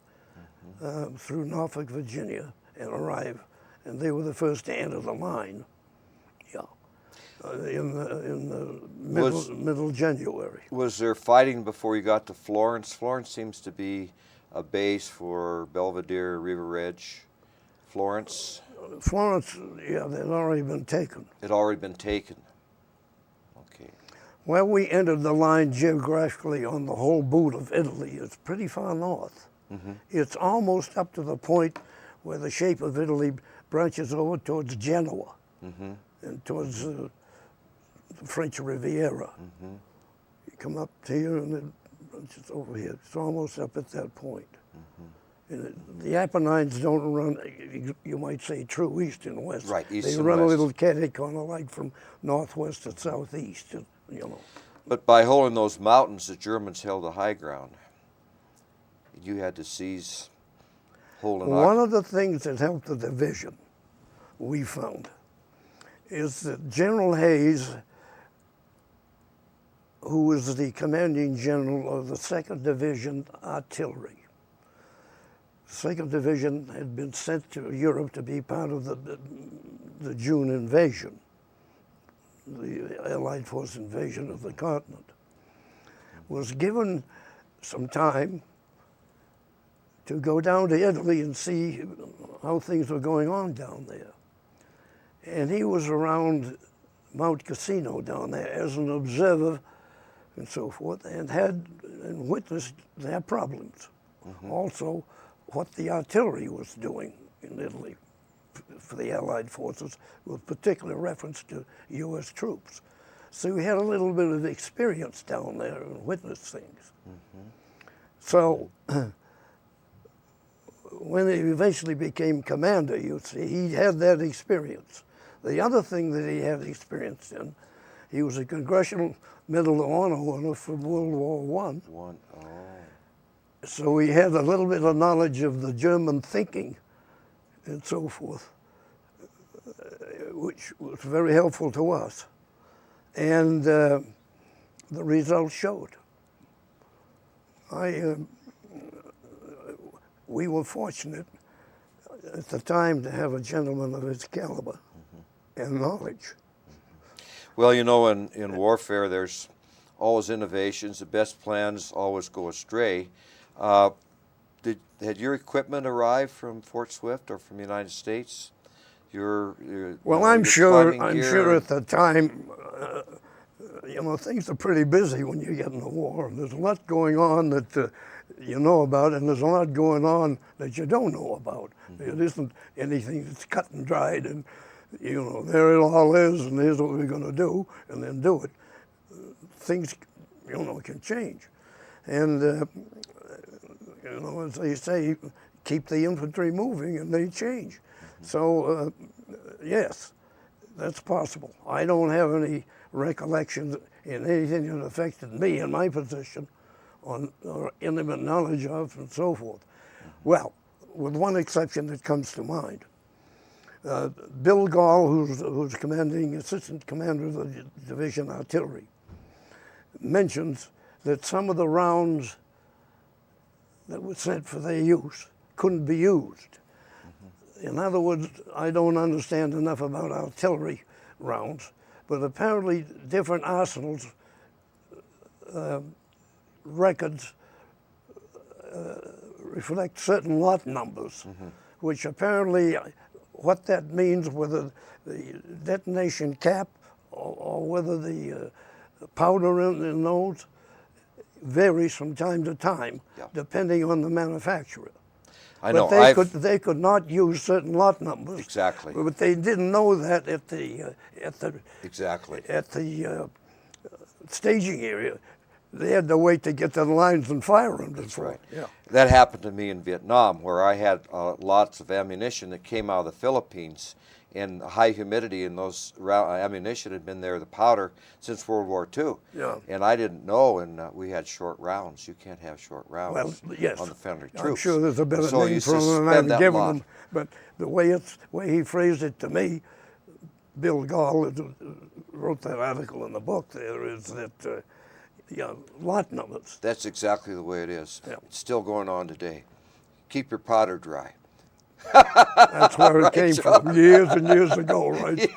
through Norfolk, Virginia, and arrive. And they were the first to enter the line. Yeah, in the middle January. Was there fighting before you got to Florence? Florence seems to be a base for Belvedere, River Ridge. Florence? Florence, yeah, they'd already been taken. It had already been taken. Okay. Where we entered the line geographically on the whole boot of Italy is pretty far north. It's almost up to the point where the shape of Italy branches over towards Genoa and towards the French Riviera. You come up here and it branches over here. It's almost up at that point. And the Apennines don't run, you might say, true east and west. Right, east they and run west. a little catty-corner like from northwest to southeast, you know. But by holding those mountains, the Germans held the high ground. You had to seize, hold and One of the things that helped the division, we found, is that General Hayes, who was the commanding general of the 2nd Division Artillery. The 2nd Division had been sent to Europe to be part of the June invasion, the Allied force invasion of the continent, was given some time to go down to Italy and see how things were going on down there. And he was around Mount Cassino down there as an observer and so forth, and had and witnessed their problems. Also, what the artillery was doing in Italy for the Allied forces, with particular reference to U.S. troops. So we had a little bit of experience down there and witnessed things. So when he eventually became commander, you see, he had that experience. The other thing that he had experience in, he was a Congressional Medal of Honor winner for World War I. So he had a little bit of knowledge of the German thinking and so forth, which was very helpful to us. And the results showed. We were fortunate at the time to have a gentleman of his caliber and knowledge. Well, you know, in warfare, there's always innovations. The best plans always go astray. Had your equipment arrived from Fort Swift or from the United States? Well, I'm sure at the time, you know, things are pretty busy when you get in the war. There's a lot going on that you know about, and there's a lot going on that you don't know about. It isn't anything that's cut and dried, and you know, there it all is, and here's what we're going to do, and then do it. Things, you know, can change, and you know, as they say, keep the infantry moving, and they change. So, yes, that's possible. I don't have any recollection in anything that affected me in my position on or intimate knowledge of and so forth. Well, with one exception that comes to mind. Bill Gall, who's commanding assistant commander of the division artillery, mentions that some of the rounds that were sent for their use couldn't be used. In other words, I don't understand enough about artillery rounds, but apparently different arsenals records reflect certain lot numbers, which apparently, what that means, whether the detonation cap or whether the powder in those varies from time to time, depending on the manufacturer. I know. But they could not use certain lot numbers. Exactly. But they didn't know that at the Exactly. at the staging area. they had to wait to get to the lines and fire them. That's right. Yeah. That happened to me in Vietnam, where I had lots of ammunition that came out of the Philippines, and high humidity, and those ammunition had been there, the powder, since World War II. Yeah. And I didn't know, and we had short rounds. You can't have short rounds Well, yes. on the friendly troops. I'm sure there's a better So name you for them than suspend I've that given lot. them, but the way he phrased it to me, Bill Gall wrote that article in the book there, is that lot numbers. That's exactly the way it is. Yeah. It's still going on today. Keep your powder dry. That's where it came from years and years ago, right?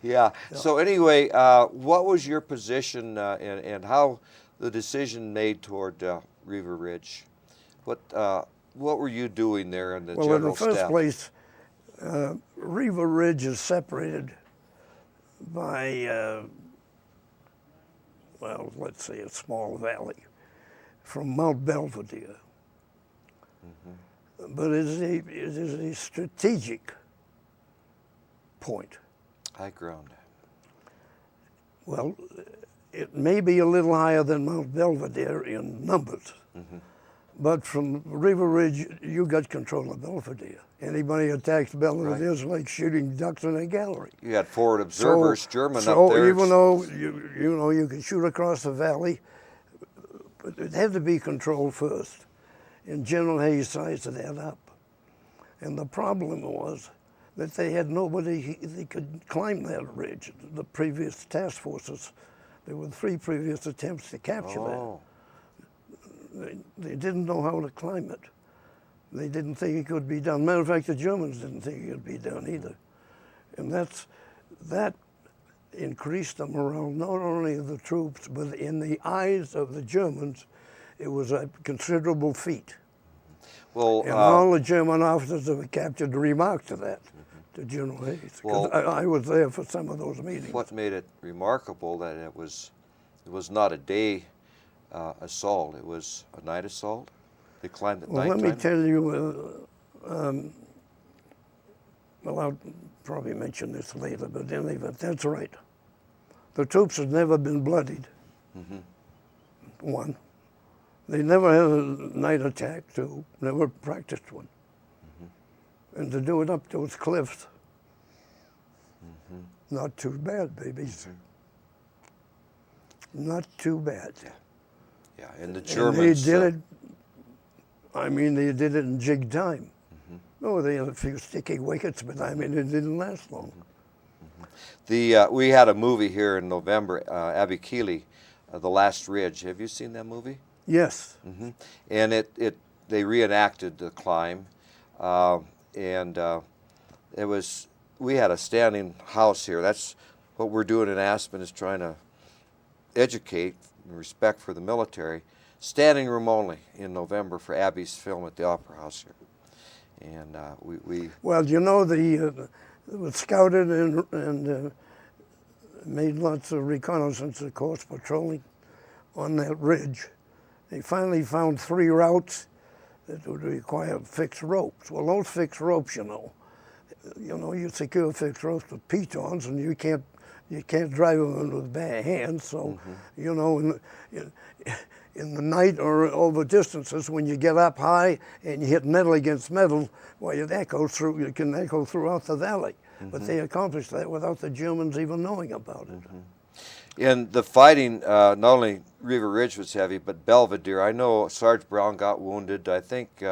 Yeah. So anyway, what was your position and how the decision made toward Riva Ridge? What were you doing there in the Well, general in the first staff? place, Riva Ridge is separated by, well, let's say a small valley from Mount Belvedere. But it is a strategic point. High ground. Well, it may be a little higher than Mount Belvedere in numbers, but from Riva Ridge, you got control of Belvedere. Anybody attacks Belvedere is like shooting ducks in a gallery. You had forward observers, German so up there. even though you could shoot across the valley, but it had to be controlled first. And General Hayes sized that up. And the problem was that they had nobody they could climb that ridge. The previous task forces, there were 3 previous attempts to capture that. They didn't know how to climb it. They didn't think it could be done. Matter of fact, the Germans didn't think it could be done either. And that increased the morale, not only of the troops, but in the eyes of the Germans, it was a considerable feat. Well, And all the German officers that were captured remarked to that, to General Hayes. 'Cause Well, I was there for some of those meetings. what made it remarkable that it was not a day assault, it was a night assault? They climbed at Well, nighttime? let me tell you, well, I'll probably mention this later, but in any event, that's right. The troops had never been bloodied, one. They never had a night attack, two. Never practiced one. And to do it up those cliffs, not too bad, babies. Not too bad. Yeah, and the And Germans... they did it, I mean, they did it in jig time. Oh, they had a few sticky wickets, but I mean, it didn't last long. we had a movie here in November, Abby Keeley, The Last Ridge. Have you seen that movie? Yes. And they reenacted the climb, and it was, we had a standing house here. That's what we're doing in Aspen, is trying to educate and respect for the military. Standing room only in November for Abby's film at the Opera House here. And we Well, you know, it was scouted and made lots of reconnaissance, of course, patrolling on that ridge. They finally found 3 routes that would require fixed ropes. Well, those fixed ropes, you secure fixed ropes with pitons, and you can't drive them in with bare hands. So, in the night or over distances, when you get up high and you hit metal against metal, well, it echoes through. You can echo throughout the valley. But they accomplished that without the Germans even knowing about it. in the fighting, not only Riva Ridge was heavy, but Belvedere. I know Sarge Brown got wounded. I think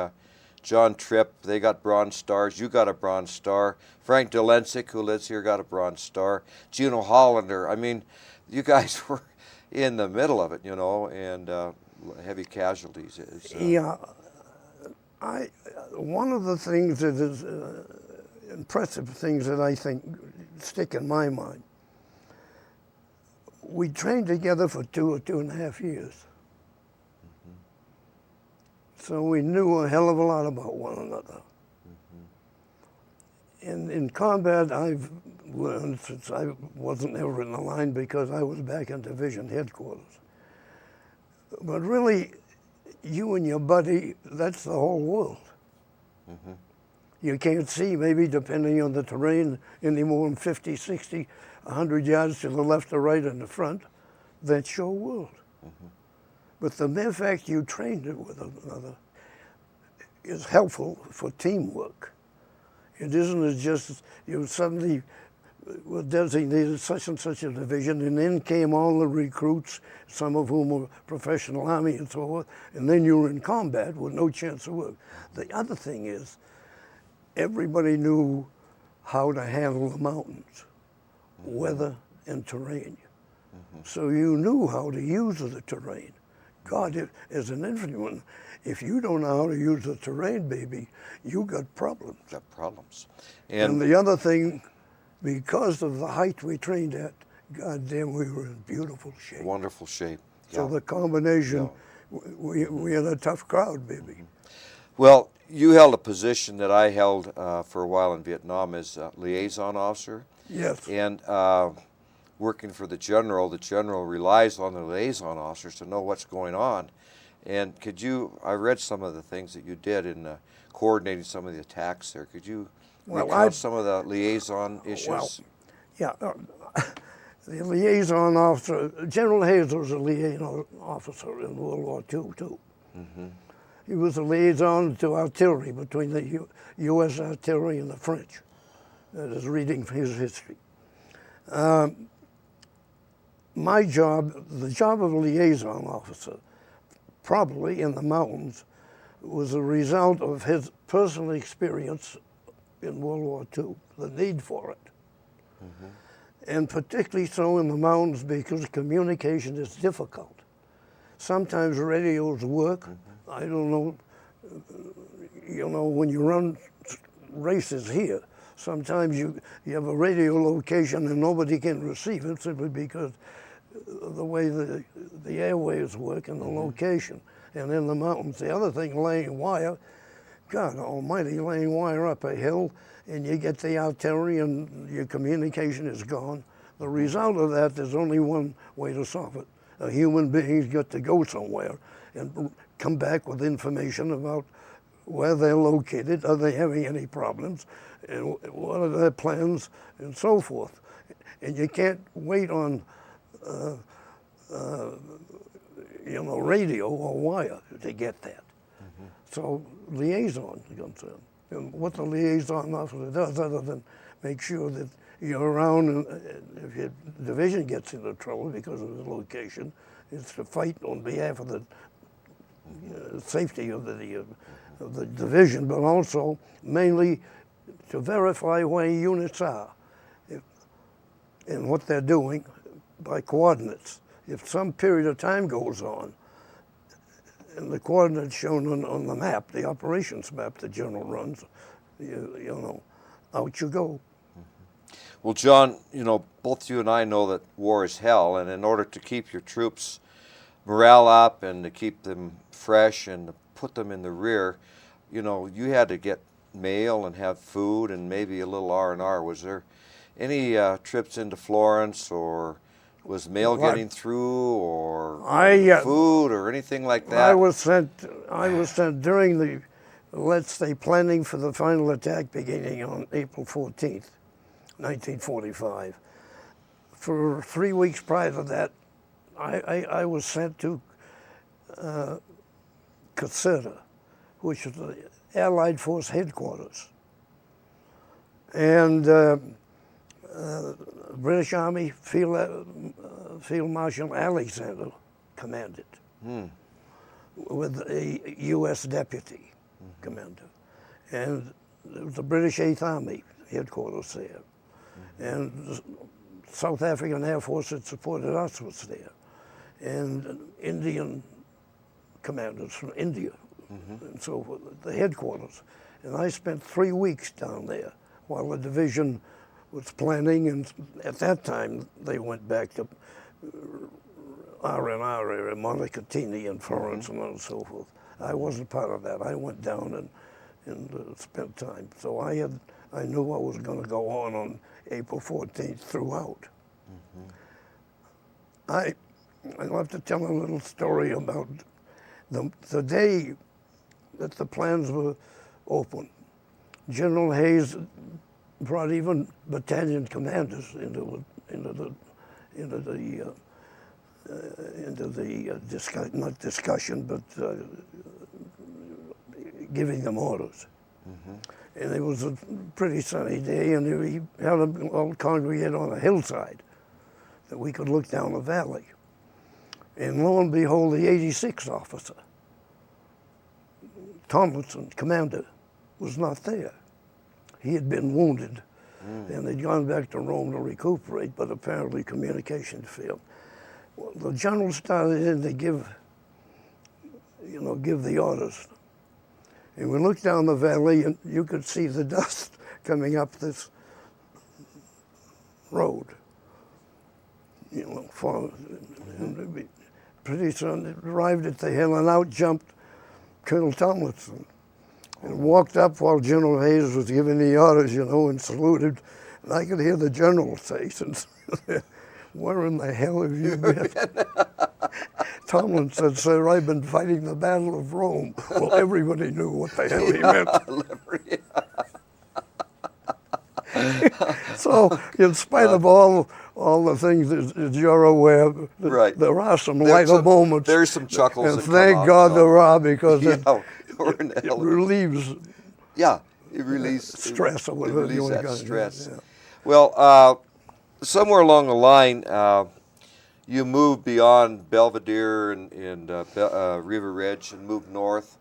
John Tripp, they got Bronze Stars. You got a Bronze Star. Frank Delencic, who lives here, got a Bronze Star. Gino Hollander. I mean, you guys were in the middle of it, and heavy casualties. Yeah, one of the things that is impressive things that I think stick in my mind, we trained together for 2 or 2.5 years. So we knew a hell of a lot about one another. And in combat, I've learned, since I wasn't ever in the line because I was back in division headquarters. But really, you and your buddy, that's the whole world. You can't see, maybe depending on the terrain, any more than 50, 60, 100 yards to the left or right in the front. That's your world. But the mere fact you trained it with another is helpful for teamwork. It isn't as just you suddenly were designated such and such a division, and then came all the recruits, some of whom were professional Army and so forth, and then you were in combat with no chance of work. The other thing is, everybody knew how to handle the mountains, weather and terrain. So you knew how to use the terrain. God, as an infantryman, if you don't know how to use the terrain, baby, you got problems. Got problems. And the other thing, because of the height we trained at, goddamn, we were in beautiful shape. Wonderful shape. So the combination, we had a tough crowd, baby. Well, you held a position that I held for a while in Vietnam as a liaison officer. Yes. And working for the general relies on the liaison officers to know what's going on. And I read some of the things that you did in coordinating some of the attacks there. Could you recount some of the liaison issues? Well, yeah. The liaison officer, General Hayes was a liaison officer in World War II, too. He was a liaison to artillery between the U.S. artillery and the French. That is reading his history. My job, the job of a liaison officer, probably in the mountains, was a result of his personal experience in World War II, the need for it. And particularly so in the mountains because communication is difficult. Sometimes radios work. I don't know, when you run races here, sometimes you have a radio location and nobody can receive it simply because of the way the airwaves work and the location. And in the mountains, the other thing, laying wire, God almighty, laying wire up a hill, and you get the artillery and your communication is gone. The result of that, there's only one way to solve it. A human being's got to go somewhere and come back with information about where they're located, are they having any problems, and what are their plans, and so forth. And you can't wait on radio or wire to get that. So liaison comes in. And what the liaison officer does, other than make sure that you're around, and if your division gets into trouble because of the location, is to fight on behalf of the safety of the division, but also mainly to verify where units are and what they're doing by coordinates. If some period of time goes on, and the coordinates shown on the map, the operations map the general runs, out you go. Well, John, both you and I know that war is hell, and in order to keep your troops' morale up and to keep them fresh and to put them in the rear, you had to get mail and have food and maybe a little R&R. Was there any trips into Florence, or was mail getting through, or food or anything like that? I was sent during the, let's say, planning for the final attack beginning on April 14th, 1945. For 3 weeks prior to that, I was sent to Caserta, which is the Allied Force headquarters. And British Army Field Marshal Alexander commanded, with a U.S. deputy commander. And there was the British 8th Army headquarters there. And the South African Air Force that supported us was there. And Indian commanders from India, and so forth, the headquarters. And I spent 3 weeks down there while the division was planning, and at that time they went back to R&R area, Montecatini and Florence and so forth. I wasn't part of that. I went down and spent time. So I knew what was going to go on April 14th throughout. I'd love to tell a little story about the day that the plans were open. General Hayes brought even battalion commanders into the into the not discussion, but giving them orders. And it was a pretty sunny day, and he had them all congregate on a hillside that we could look down the valley. And lo and behold, the 86th officer, Tomlinson, commander, was not there. He had been wounded, and they'd gone back to Rome to recuperate, but apparently communication failed. Well, the general started in to give the orders. And we looked down the valley, and you could see the dust coming up this road. And pretty soon it arrived at the hill, and out jumped Colonel Tomlinson and walked up while General Hayes was giving the orders, and saluted. And I could hear the general say, "Where in the hell have you been?" Tomlin said, "Sir, I've been fighting the Battle of Rome." Well, everybody knew what the hell he meant. So, in spite of all the things that you're aware of, Right. there are some lighter moments. There's some chuckles. And that thank come out, God so. there are, because Yeah, it it relieves it relieves stress or whatever you relieves want to that go. stress. Yeah. Well, somewhere along the line, you moved beyond Belvedere and River Ridge and moved north.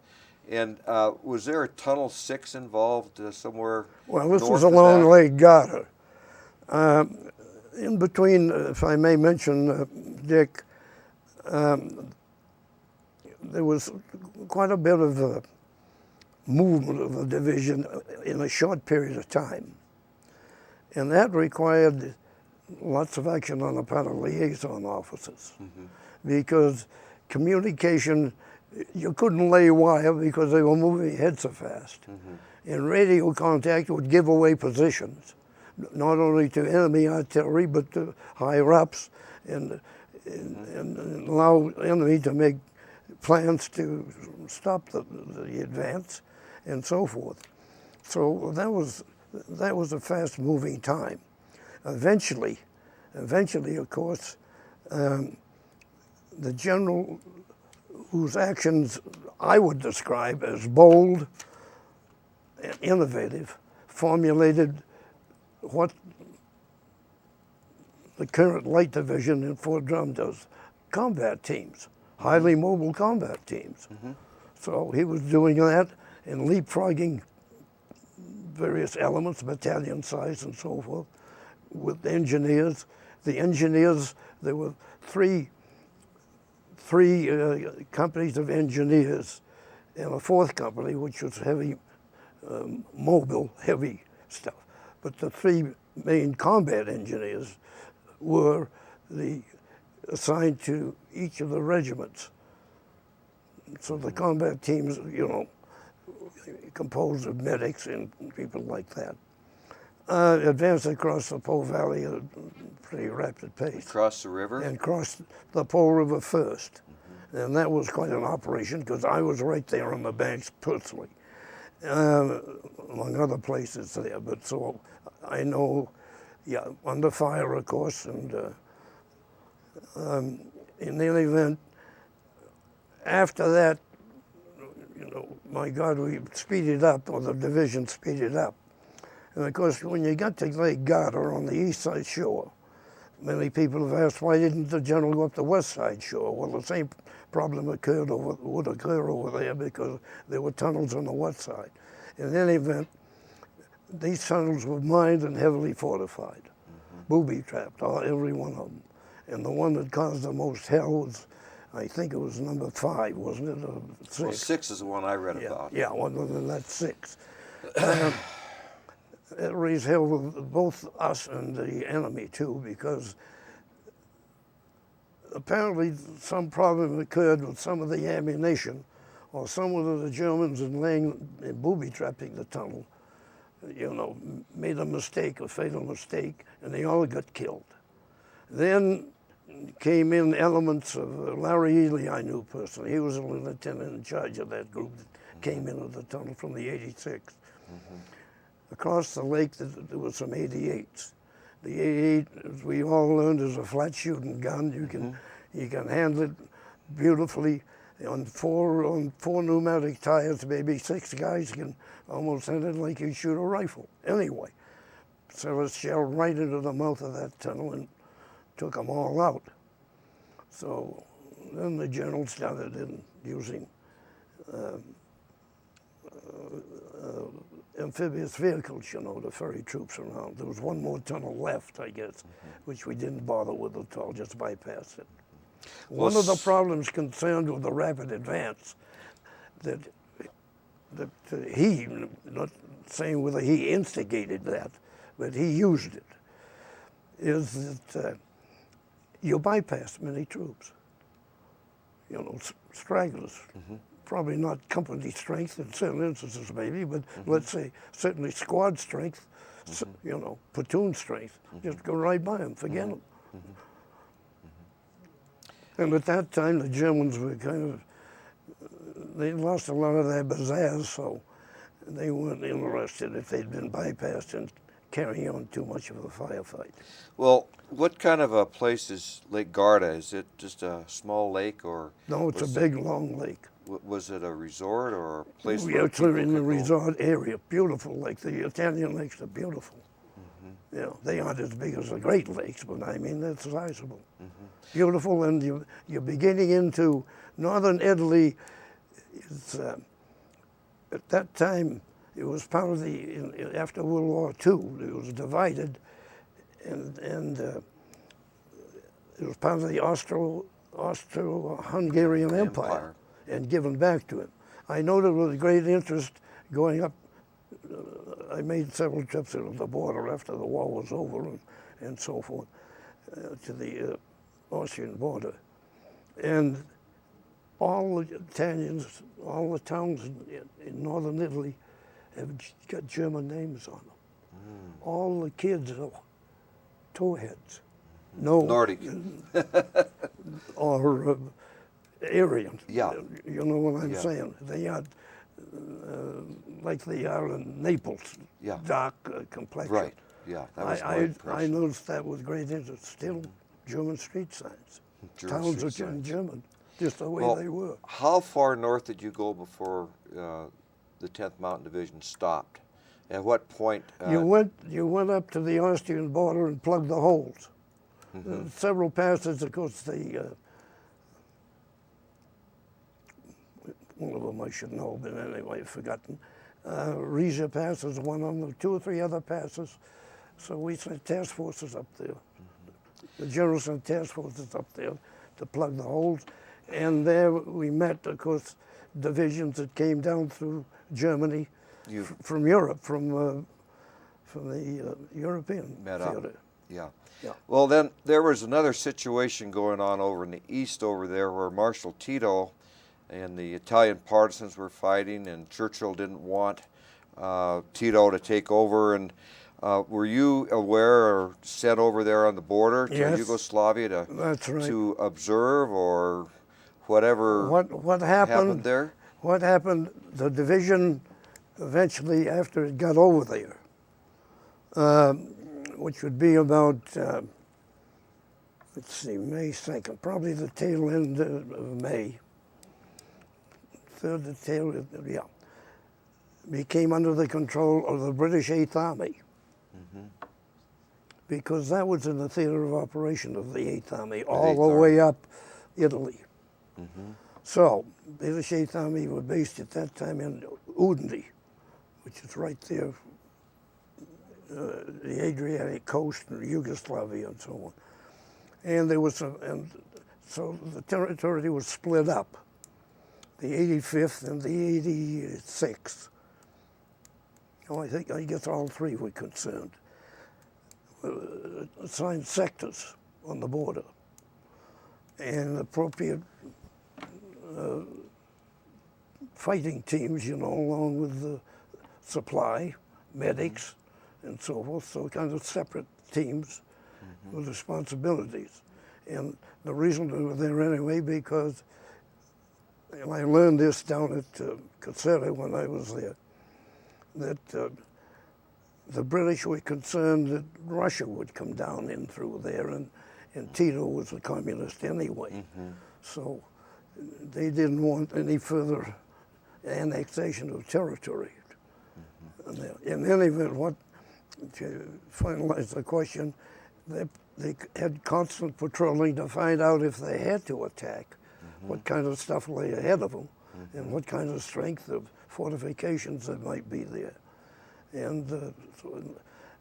And was there a Tunnel 6 involved somewhere? Well, this north was of along that? Lake Garter. In between, if I may mention, Dick, there was quite a bit of movement of the division in a short period of time. And that required lots of action on the part of liaison officers, because communication, you couldn't lay wire because they were moving ahead so fast. And radio contact would give away positions, not only to enemy artillery, but to higher ups, and allow enemy to make plans to stop the advance and so forth. So that was a fast-moving time. Eventually, of course, the general, whose actions I would describe as bold and innovative, formulated what the current Light Division in Fort Drum does: combat teams, highly mobile combat teams. So he was doing that and leapfrogging various elements, battalion size and so forth, with engineers. The engineers, there were three companies of engineers, and a fourth company, which was heavy, mobile, heavy stuff. But the three main combat engineers were assigned to each of the regiments. So the combat teams, composed of medics and people like that, advanced across the Po Valley at a pretty rapid pace. Across the river? And crossed the Po River first. And that was quite an operation, because I was right there on the banks personally, among other places there. But so I know, under fire, of course, and in any event, after that, my God, we speeded up, or the division speeded up. And of course, when you got to Lake Garter on the east side shore, many people have asked, why didn't the general go up the west side shore? Well, the same problem would occur over there, because there were tunnels on the west side. In any event, these tunnels were mined and heavily fortified, booby-trapped, every one of them. And the one that caused the most hell was, I think it was number 5, wasn't it? Or 6? Well, 6 is the one I read Yeah, about. yeah, well, then that's 6. It raised hell with both us and the enemy, too, because apparently some problem occurred with some of the ammunition, or some of the Germans in booby-trapping the tunnel, made a mistake, a fatal mistake, and they all got killed. Then came in elements of Larry Ely, I knew personally. He was a lieutenant in charge of that group that came into the tunnel from the 86th. Across the lake, there were some 88s. The 88, as we all learned, is a flat shooting gun. He can handle it beautifully on four pneumatic tires. Maybe 6 guys can almost handle it like you shoot a rifle. Anyway, so it shell right into the mouth of that tunnel and took them all out. So then the general started using amphibious vehicles, you know, to ferry troops around. There was one more tunnel left, I guess, which we didn't bother with at all, just bypassed it. One of the problems concerned with the rapid advance that he, not saying whether he instigated that, but he used it, is that you bypass many troops. You know, stragglers. Probably not company strength in certain instances maybe, but let's say certainly squad strength, you know, platoon strength. Just go right by them, forget them. And at that time, the Germans were they lost a lot of their pizzazz, so they weren't interested if they'd been bypassed and carrying on too much of a firefight. Well, what kind of a place is Lake Garda? Is it just a small lake, or? No, it's a big, long lake. Was it a resort or a place We where are people in could the go? resort area, beautiful lake. The Italian lakes are beautiful. You know, they aren't as big as the Great Lakes, but I mean, they're sizable. Beautiful, and you're beginning into northern Italy. It's, at that time, it was part of after World War II, it was divided, and it was part of the Austro-Hungarian Empire and given back to him. I noted with great interest going up. I made several trips to the border after the war was over and so forth, to the Austrian border. And all the Italians, all the towns in northern Italy have got German names on them. All the kids are towheads. No, Nordic. or Aryan. Yeah. You know what I'm saying? They are like they are in Naples, dark complexion. Right, yeah, that was my impression. I noticed that with great interest. Still German street signs. Towns are in German, just the way they were. How far north did you go before the 10th Mountain Division stopped? At what point? You went up to the Austrian border and plugged the holes. Several passes, of course, one of them I should know, but anyway, I've forgotten. Riga Pass is one of them, 2 or 3 other passes. So we sent task forces up there. The general sent task forces up there to plug the holes. And there we met, of course, divisions that came down through Germany, from Europe, from the European theater. Yeah. Well, then there was another situation going on over in the east over there where Marshal Tito and the Italian partisans were fighting, and Churchill didn't want Tito to take over. And were you aware or sent over there on the border to Yugoslavia to observe or whatever what happened there? What happened, the division eventually, after it got over there, which would be about, let's see, May 2nd, probably the tail end of May, the tail, became under the control of the British 8th Army. Because that was in the theater of operation of the 8th Army, all the way up Italy. So, the British 8th Army were based at that time in Udine, which is right there, the Adriatic coast, and Yugoslavia, and so on. And there was so the territory was split up. The 85th and the 86th. Oh, I guess all 3 were concerned. Assigned sectors on the border and appropriate fighting teams, you know, along with the supply, medics, and so forth. So kind of separate teams with responsibilities. And the reason they were there anyway, because and I learned this down at Caserta when I was there, that the British were concerned that Russia would come down in through there and Tito was a communist anyway. So they didn't want any further annexation of territory. In any event, to finalize the question, they had constant patrolling to find out if they had to attack, what kind of stuff lay ahead of them, and what kind of strength of fortifications that might be there. And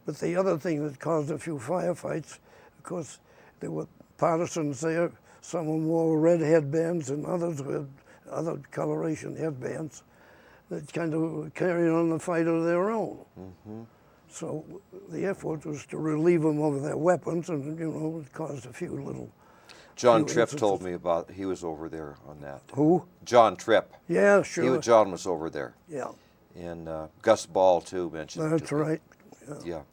but the other thing that caused a few firefights, of course, there were partisans there. Some of them wore red headbands and others with other coloration headbands that kind of carried on the fight of their own. So the effort was to relieve them of their weapons, and it caused a few little. John Tripp told me about, he was over there on that. Who? John Tripp. Yeah, sure. John was over there. Yeah. And Gus Ball, too, mentioned That's right. Yeah.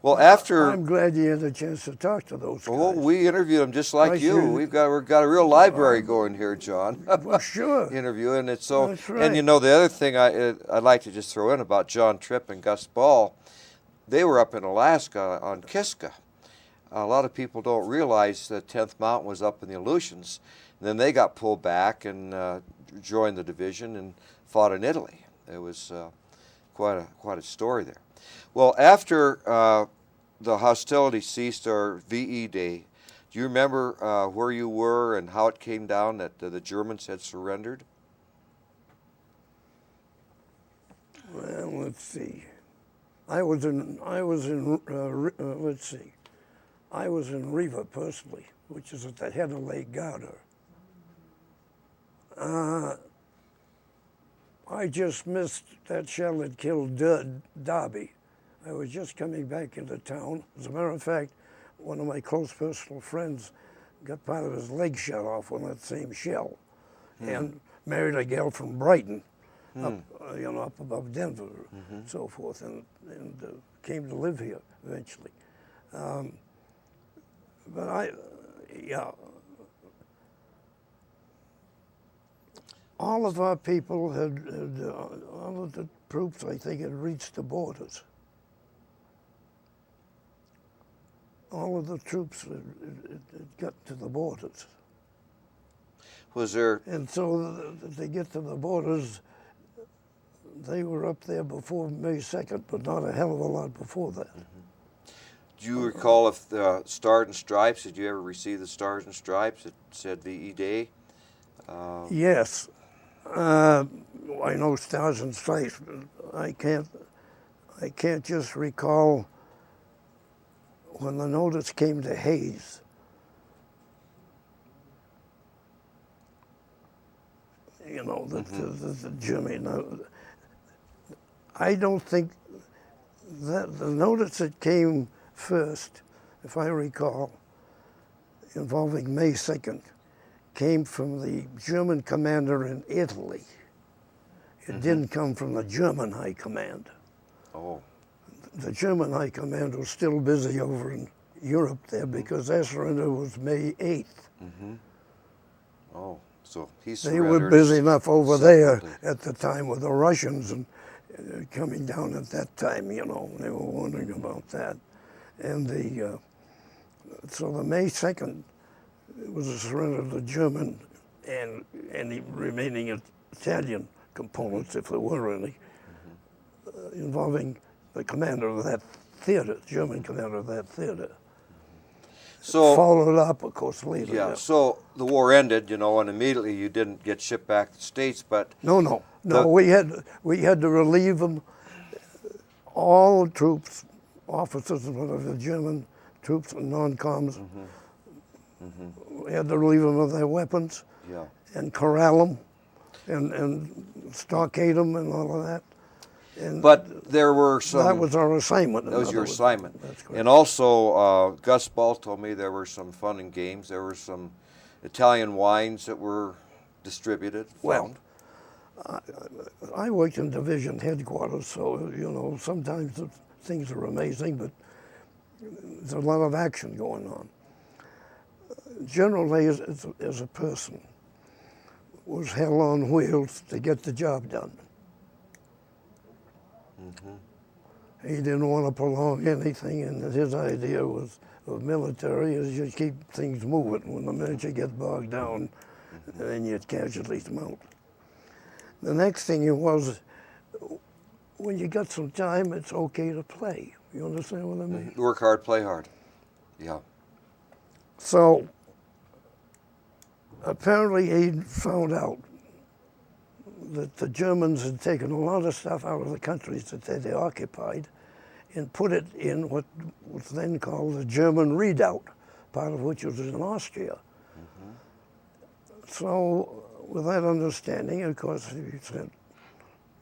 Well, after... I'm glad you had a chance to talk to those guys. Well, we interviewed them just like Nice you. interview. We've got a real library going here, John. Well, sure. Interviewing it. So, That's right. and the other thing I'd like to just throw in about John Tripp and Gus Ball, they were up in Alaska on Kiska. A lot of people don't realize that 10th Mountain was up in the Aleutians. And then they got pulled back and joined the division and fought in Italy. It was quite a story there. Well, after the hostilities ceased, or VE Day, do you remember where you were and how it came down that the Germans had surrendered? Well, let's see. I was in Riva personally, which is at the head of Lake Garda. I just missed that shell that killed Darby. I was just coming back into town. As a matter of fact, one of my close personal friends got part of his leg shot off on that same shell, and married a gal from Brighton, up above Denver, and so forth, and came to live here eventually. But all of our people all of the troops, I think, had reached the borders. All of the troops had got to the borders. Was there... And so to get to the borders, they were up there before May 2nd, but not a hell of a lot before that. Do you recall if the Stars and Stripes, did you ever receive the Stars and Stripes that said VE Day? Yes. I know Stars and Stripes, but I can't just recall when the notice came to Hayes. The German. I don't think that the notice that came first, if I recall, involving May 2nd, came from the German commander in Italy. It didn't come from the German High Command. Oh. The German High Command was still busy over in Europe there because their surrender was May 8th. Oh, so he They surrendered. were busy enough over there separately. at the time with the Russians and coming down at that time, they were wondering about that. And so the May 2nd was a surrender of the German and any remaining Italian components, if there were any, involving the commander of that theater, German commander of that theater. So, followed up, of course, later. yeah, so the war ended, and immediately you didn't get shipped back to the States, but... No, we had to relieve them, all the troops, officers of the German troops and non-coms. We had to relieve them of their weapons and corral them and stockade them and all of that. And but there were some... That was our assignment. That was your assignment. That's correct. And also, Gus Ball told me there were some fun and games. There were some Italian wines that were distributed. Well, I worked in division headquarters, so, sometimes things are amazing, but there's a lot of action going on. General Hayes, as a person, was hell on wheels to get the job done. He didn't want to prolong anything, and his idea was of military is you keep things moving. When the minute you get bogged down, then your casualties mount. The next thing was, when you got some time, it's okay to play. You understand what I mean? Work hard, play hard. Yeah. So apparently he found out that the Germans had taken a lot of stuff out of the countries that they occupied and put it in what was then called the German Redoubt, part of which was in Austria. So with that understanding, of course, he sent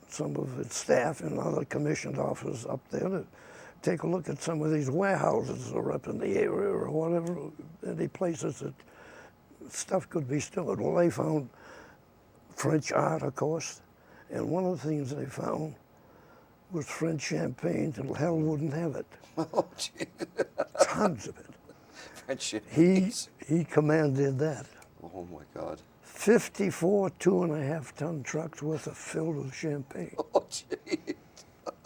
some of his staff and other commissioned officers up there to take a look at some of these warehouses that are up in the area or whatever, any places that stuff could be stored. Well, they found French art, of course, and one of the things they found was French champagne till hell wouldn't have it. Oh, gee. Tons of it. French champagne. He commanded that. Oh my God. 54 2.5-ton trucks worth of filled with champagne. Oh, gee.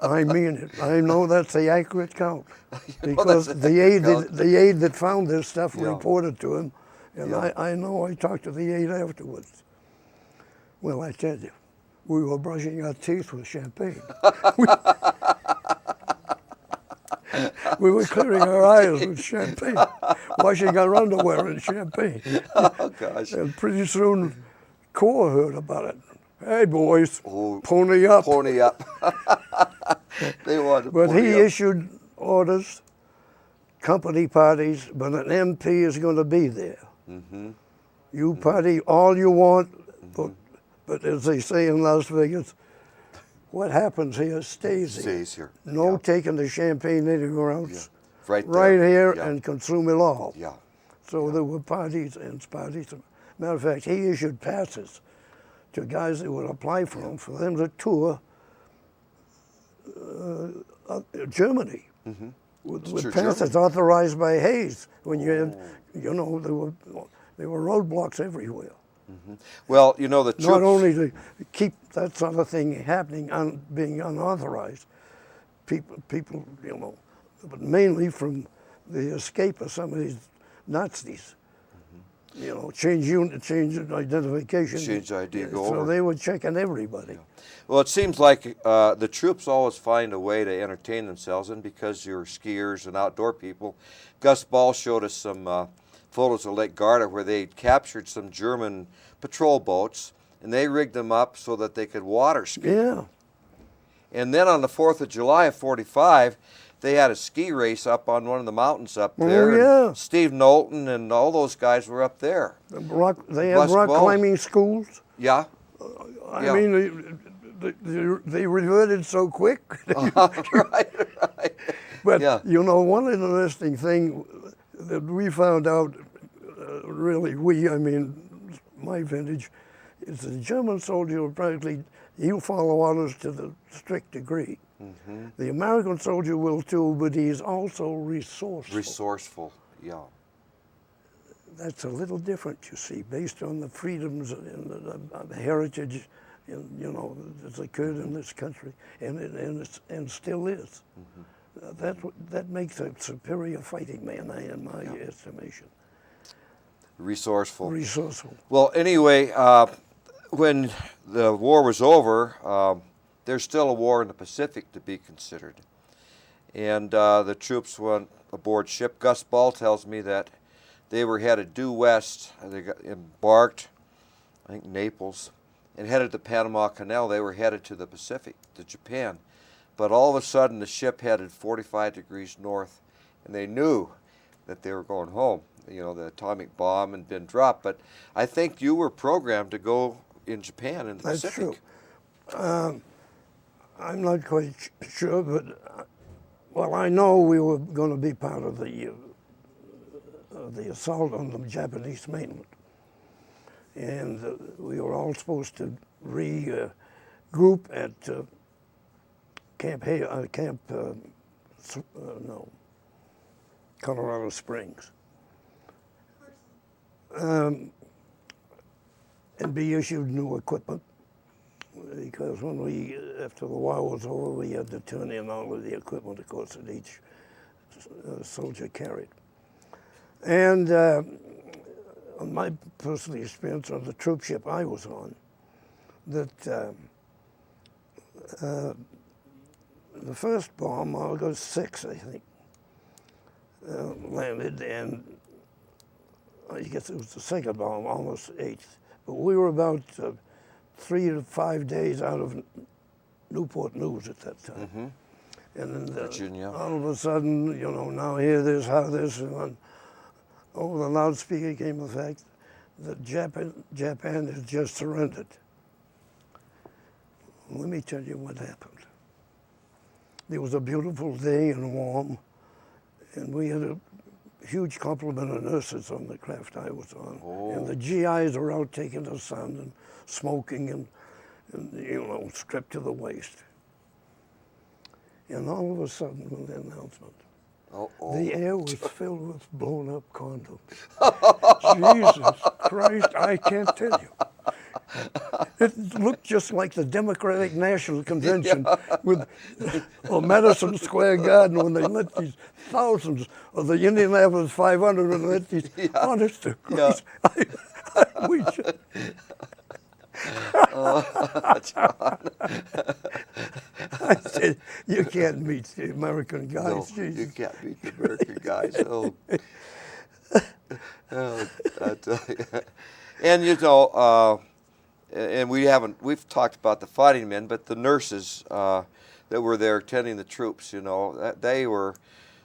I mean it. I know that's the accurate count You know because that's the accurate aide, count. the aide that found this stuff Yeah. reported to him, and Yeah. I know I talked to the aide afterwards. Well, I tell you, we were brushing our teeth with champagne. We were clearing our eyes with champagne, washing our underwear in champagne. Oh gosh. And pretty soon, Corps heard about it. Hey, boys, Oh, pony up. Pony up. They wanted to But pony he up. issued orders, company parties, but an MP is going to be there. You party all you want, but as they say in Las Vegas, what happens here stays here. Stays here. No Yeah. taking the champagne anywhere else. Yeah. Right there. Right here Yeah. and consume it all. Yeah. So there were parties and parties. Matter of fact, he issued passes to guys that would apply for them to tour Germany with Sure, passes Germany. authorized by Hayes. When you had, you know, there were roadblocks everywhere. Well, you know the troops. Not only to keep that sort of thing happening, being unauthorized, people, you know, but mainly from the escape of some of these Nazis. You know, change identification. Change ID, go so over. they were checking everybody. Well, it seems like the troops always find a way to entertain themselves, and because you're skiers and outdoor people, Gus Ball showed us some photos of Lake Garda where they captured some German patrol boats, and they rigged them up so that they could water ski. Yeah. And then on the 4th of July of '45, they had a ski race up on one of the mountains up there. yeah. And Steve Knowlton and all those guys were up there. They had Gus rock Ball. climbing schools. Yeah. I Yeah. mean, they reverted so quick. right. But, Yeah. you know, one interesting thing that we found out, I mean, my vintage, is the German soldier practically, he'll follow orders to the strict degree. The American soldier will too, but he's also resourceful. Resourceful. Yeah. That's a little different, you see, based on the freedoms and the heritage, you know, that's occurred in this country, and still is. That makes a superior fighting man, in my estimation. Resourceful. Resourceful. Well, anyway, when the war was over, there's still a war in the Pacific to be considered. And the troops went aboard ship. Gus Ball tells me that they were headed due west. They got embarked, I think Naples, and headed to Panama Canal. They were headed to the Pacific, to Japan. But all of a sudden, the ship headed 45 degrees north, and they knew that they were going home. You know, the atomic bomb had been dropped. But I think you were programmed to go in Japan in the That's Pacific. true. I'm not quite sure, but, well, I know we were going to be part of the assault on the Japanese mainland. And we were all supposed to regroup at Camp Hale, Colorado Springs. And be issued new equipment, because when after the war was over, we had to turn in all of the equipment, of course, that each soldier carried. And on my personal experience on the troop ship I was on, that the first bomb, August 6, I think, landed, and I guess it was the second bomb, almost 8th. But we were about 3 to 5 days out of Newport News at that time. And then Virginia. all of a sudden, you know, now hear this, how this, and on, over the loudspeaker came the fact that Japan has just surrendered. Let me tell you what happened. It was a beautiful day and warm, and we had a huge complement of nurses on the craft I was on. And the GIs were out taking the sun and smoking and you know, stripped to the waist. And all of a sudden, with the announcement, the air was filled with blown-up condoms. Jesus Christ, I can't tell you. It looked just like the Democratic National Convention with Madison Square Garden when they let these thousands of the Indianapolis 500 and let these, honest to Christ, we should. I said, you can't meet the American guys. No, Jesus. you can't beat the American guys. I tell you. And you know, and we've talked about the fighting men, but the nurses that were there tending the troops, you know, they were,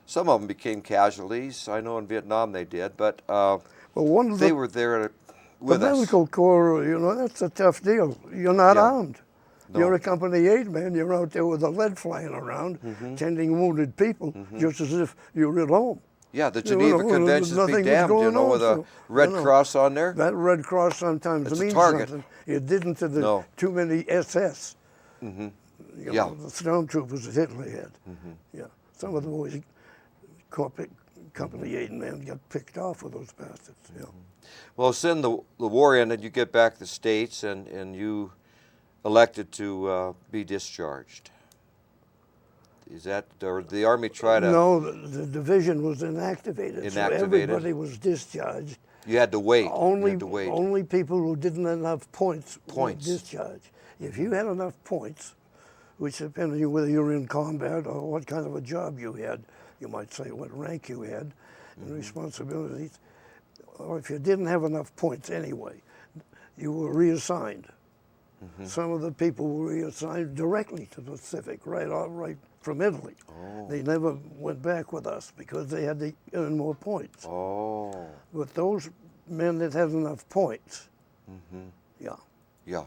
some of them became casualties. I know in Vietnam they did, but they were there with the us. medical corps, you know, that's a tough deal. You're not armed. No. You're a company aid man. You're out there with a lead flying around, tending wounded people, just as if you're at home. Yeah, the Geneva Convention's be damned, you know, with a red cross on there. That red cross sometimes It's means a target. something. It didn't to the too many SS. You know, the stormtroopers that Hitler had. Yeah, some of the boys, corporate company aid men, got picked off with those bastards. Yeah. Well, since the war ended, you get back to the States, and you elected to be discharged. Is that, or did the Army try to? No, the division was inactivated. So everybody was discharged. You had to wait. Only people who didn't have enough points were discharged. If you had enough points, which depended on whether you were in combat or what kind of a job you had, you might say what rank you had and responsibilities, or if you didn't have enough points anyway, you were reassigned. Some of the people were reassigned directly to the Pacific, right from Italy. They never went back with us because they had to earn more points. But those men that had enough points, Yeah.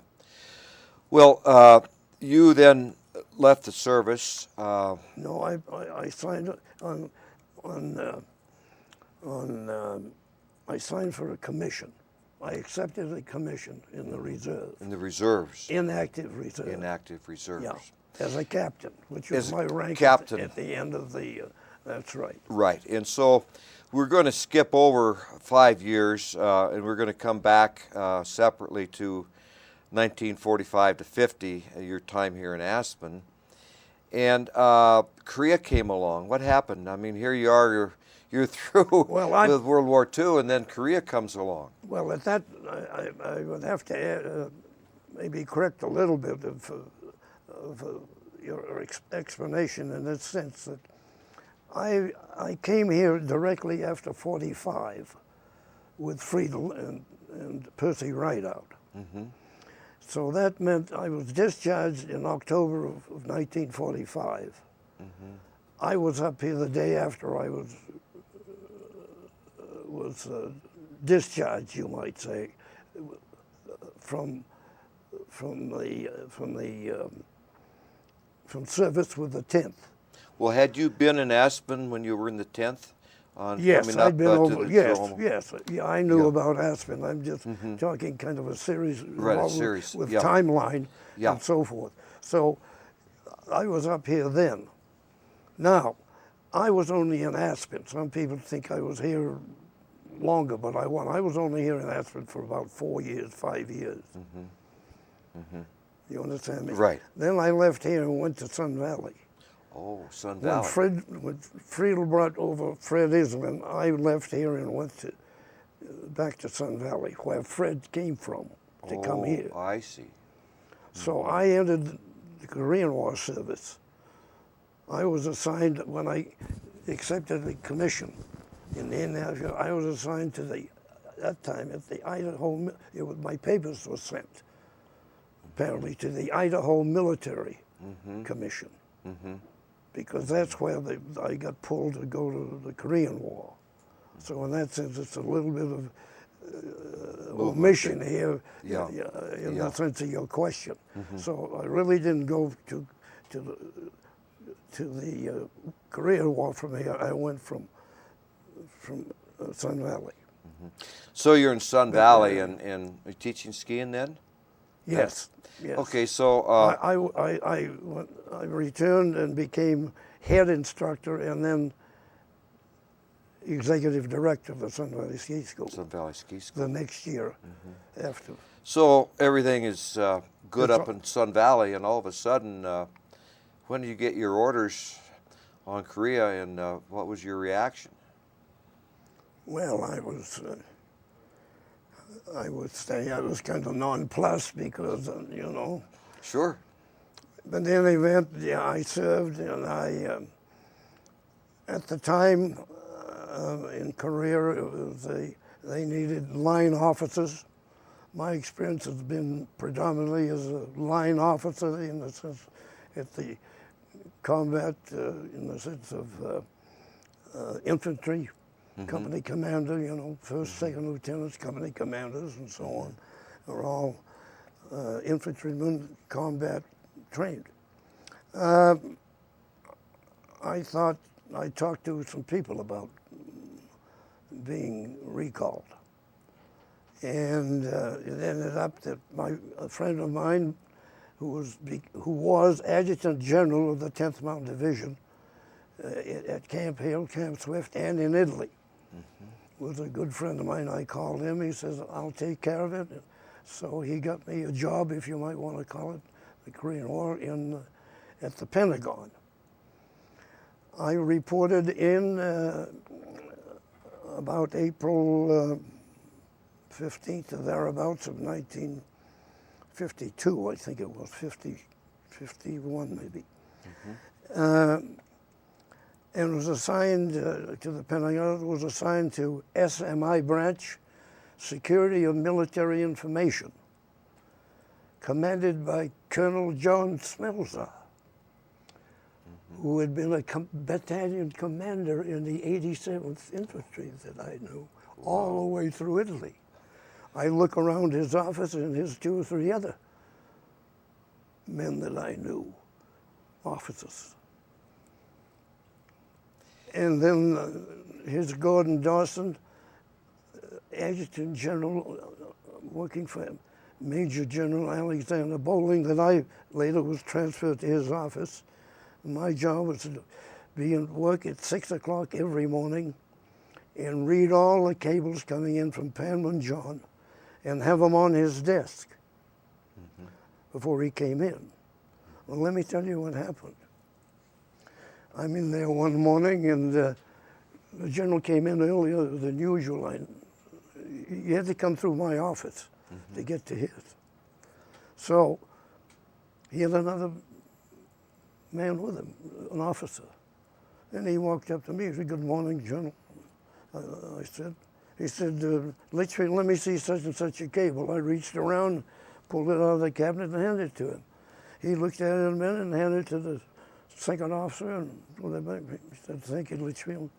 Well, you then left the service. No, I signed I signed for a commission. I accepted a commission in the reserve. In the reserves. Inactive reserve. Inactive reserves. Yeah, as a captain, which was my rank captain. at the end of the, that's right. Right, and so we're going to skip over 5 years, and we're going to come back separately to 1945 to 50, your time here in Aspen. And Korea came along. What happened? I mean, here you are, you're through with World War II, and then Korea comes along. Well, at that, I would have to add, maybe correct a little bit of your explanation in the sense that I came here directly after 45 with Friedel and Percy Rideout. So that meant I was discharged in October of 1945. I was up here the day after I was discharged, you might say, from service with the 10th. Well, had you been in Aspen when you were in the 10th? Yes, I'd been over. Yes. Yeah, I knew about Aspen. I'm just talking kind of a series, with timeline and so forth. So I was up here then. Now, I was only in Aspen. Some people think I was here longer, but I was only here in Aspen for about 4 years, 5 years. You understand me? Right. Then I left here and went to Sun Valley. Oh, Sun When Valley. when Friedel brought over Fred Island, I left here and went back to Sun Valley, where Fred came from, to come here. Oh, I see. So I entered the Korean War service. I was assigned, when I accepted the commission in the Indian Navy, I was assigned to that time at the Idaho, my papers were sent, apparently, to the Idaho Military Commission, because that's where I got pulled to go to the Korean War. So in that sense, it's a little bit of omission here, in the sense of your question. So I really didn't go to the Korean War from here. I went from Sun Valley. So you're in Sun Valley and you're teaching skiing then? Yes. Yes. Okay, so I returned and became head instructor and then executive director of the Sun Valley Ski School. Sun Valley Ski School. The next year after. So everything is good up in Sun Valley, and all of a sudden, when did you get your orders on Korea, and what was your reaction? Well, I would say I was kind of nonplussed because, you know. Sure. But in any event, yeah, I served, and at the time in Korea, they needed line officers. My experience has been predominantly as a line officer in the sense at the combat, in the sense of infantry, company commander, you know, first, second lieutenants, company commanders, and so on, are all infantrymen combat trained. I talked to some people about being recalled. And it ended up that a friend of mine, who was Adjutant General of the 10th Mountain Division at Camp Hale, Camp Swift, and in Italy, was a good friend of mine. I called him. He says, "I'll take care of it." So he got me a job, if you might want to call it, the Korean War, at the Pentagon. I reported in about April 15th or thereabouts of 1952, I think it was, 51 maybe. And was assigned to the Pentagon, was assigned to SMI branch, Security of Military Information, commanded by Colonel John Smelza, who had been a battalion commander in the 87th Infantry that I knew, all the way through Italy. I look around his office and his 2 or 3 other men that I knew, officers. And then here's Gordon Dawson, Adjutant General, working for Major General Alexander Bowling, that I later was transferred to his office. My job was to be at work at 6 o'clock every morning and read all the cables coming in from Panmunjom and have them on his desk before he came in. Well, let me tell you what happened. I'm in there one morning, and the general came in earlier than usual. You had to come through my office to get to his. So he had another man with him, an officer. And he walked up to me. He said, "Good morning, General." He said, "Litchfield, let me see such and such a cable." I reached around, pulled it out of the cabinet, and handed it to him. He looked at it in a minute and handed it to the second officer, and he said, "Thank you, Litchfield."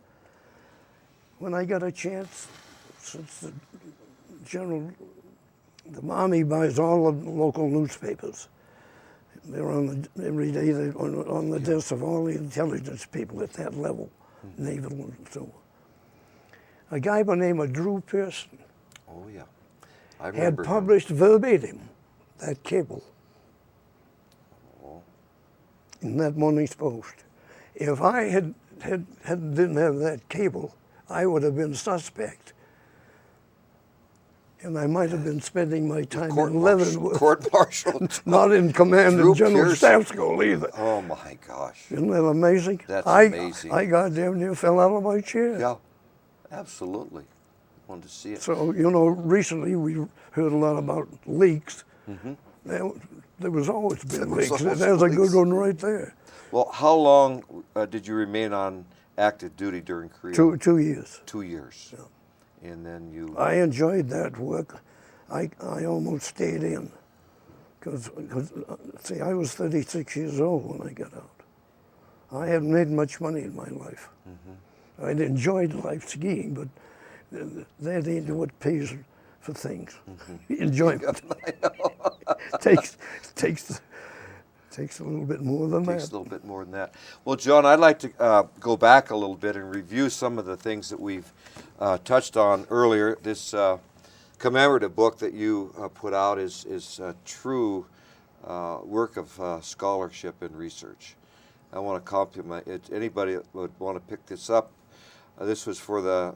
When I got a chance, since the general, the Army buys all the local newspapers. They're every day they're on the desk of all the intelligence people at that level, naval and so on. A guy by the name of Drew Pearson had published verbatim that cable in that morning's post. If I didn't have that cable, I would have been suspect. And I might have been spending my time Court in martial, Leavenworth, court-martial. not in command Drew of General Pearson. Staff School either. Oh my gosh. Isn't that amazing? That's amazing. I goddamn near fell out of my chair. Yeah, absolutely. Wanted to see it. So, you know, recently we heard a lot about leaks. There was always been leaks. always There's a good leaks. one right there. Well, how long did you remain on active duty during Korea? 2 years. 2 years. And then you... I enjoyed that work. I almost stayed in. Because, see, I was 36 years old when I got out. I hadn't made much money in my life. I'd enjoyed life skiing, but that ain't what pays for things. Enjoyment. takes a little bit more than that. Takes a little bit more than that. Well, John, I'd like to go back a little bit and review some of the things that we've touched on earlier. This commemorative book that you put out is a true work of scholarship and research. I want to compliment it. Anybody that would want to pick this up, this was for the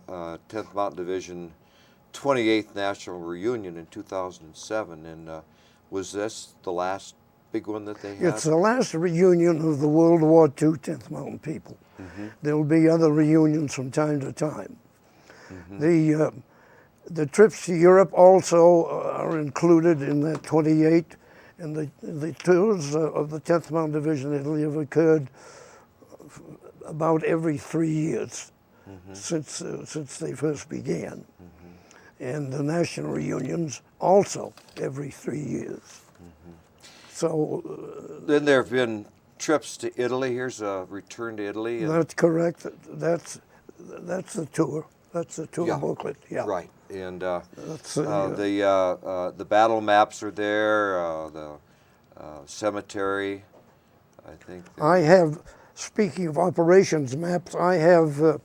10th Mountain Division 28th National Reunion in 2007, and was this the last big one that they had? It's the last reunion of the World War II 10th Mountain people. There will be other reunions from time to time. The trips to Europe also are included in that 28, and the tours of the 10th Mountain Division in Italy have occurred about every 3 years since they first began. And the national reunions also every 3 years. So then there have been trips to Italy. Here's a return to Italy. that's correct. That's the tour. That's the tour booklet. Yeah. Right. And That's, the battle maps are there. The cemetery, I think. I have. Speaking of operations maps, I have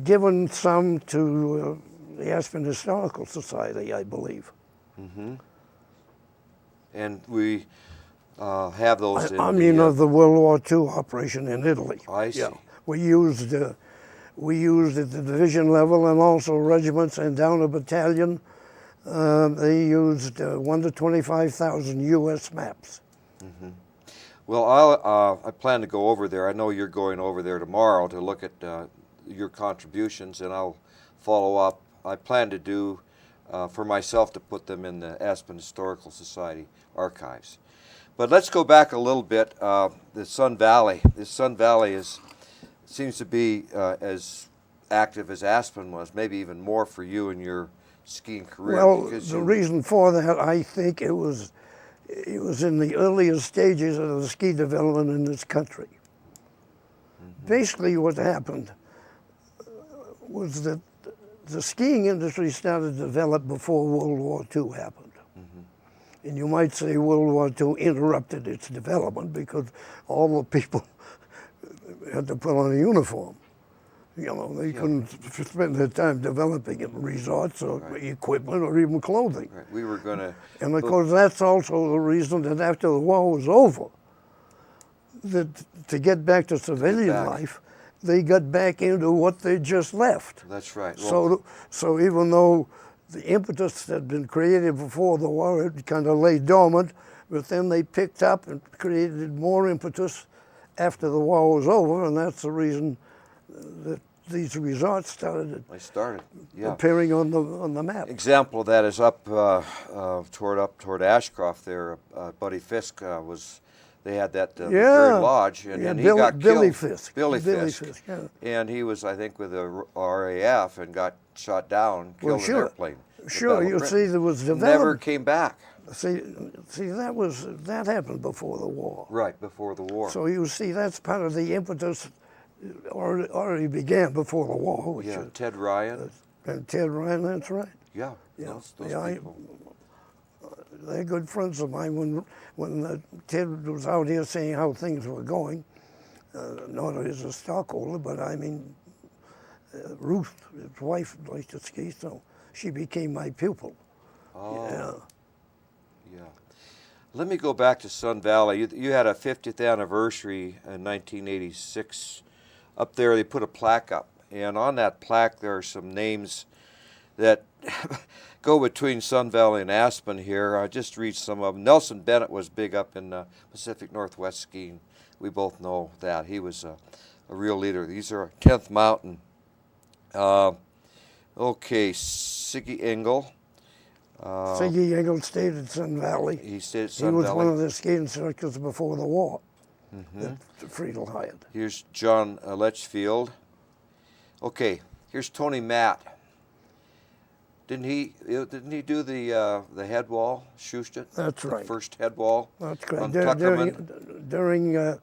given some to the Aspen Historical Society, I believe. And we have those. I mean, of the World War II operation in Italy. I see. Yeah. We used at the division level and also regiments and down a battalion. They used 1 to 25,000 U.S. maps. Well, I plan to go over there. I know you're going over there tomorrow to look at your contributions, and I'll follow up. I plan to do for myself to put them in the Aspen Historical Society archives. But let's go back a little bit. The Sun Valley. The Sun Valley seems to be as active as Aspen was, maybe even more for you in your skiing career. Well, the reason for that, I think it was in the earliest stages of the ski development in this country. Basically what happened was that the skiing industry started to develop before World War II happened. And you might say World War II interrupted its development because all the people had to put on a uniform. You know, they couldn't spend their time developing resorts or equipment or even clothing. Right. We were going to... And of course, that's also the reason that after the war was over, that to get back to civilian life, they got back into what they just left. That's right. Well, so even though the impetus had been created before the war, it kind of lay dormant, but then they picked up and created more impetus after the war was over, and that's the reason that these resorts started appearing on the map. Example of that is up toward Ashcroft there. Buddy Fisk they had that very lodge, and he got Billy killed. Fisk. Billy Fisk. Yeah. And he was, I think, with the RAF and got shot down, killed in an airplane. Sure, you see, there was development. Never came back. See, that happened before the war. Right, before the war. So you see, that's part of the impetus. Already began before the war. Ted Ryan. And Ted Ryan, that's right. Yeah, those people. They're good friends of mine. When Ted was out here saying how things were going, not as a stockholder, but I mean, Ruth, his wife, liked to ski, so she became my pupil. Oh. Yeah. Let me go back to Sun Valley. You had a 50th anniversary in 1986. Up there, they put a plaque up, and on that plaque there are some names that go between Sun Valley and Aspen here. I just read some of them. Nelson Bennett was big up in Pacific Northwest skiing. We both know that. He was a real leader. These are 10th Mountain. Okay, Siggy Engel. Siggy Engel stayed at Sun Valley. He stayed at He Sun was Valley. one of the ski instructors before the war that Friedel hired. Here's John Litchfield. Okay, here's Tony Matt. Didn't he do the head wall? Schustet? That's The right. first head wall That's correct. on Tuckerman. During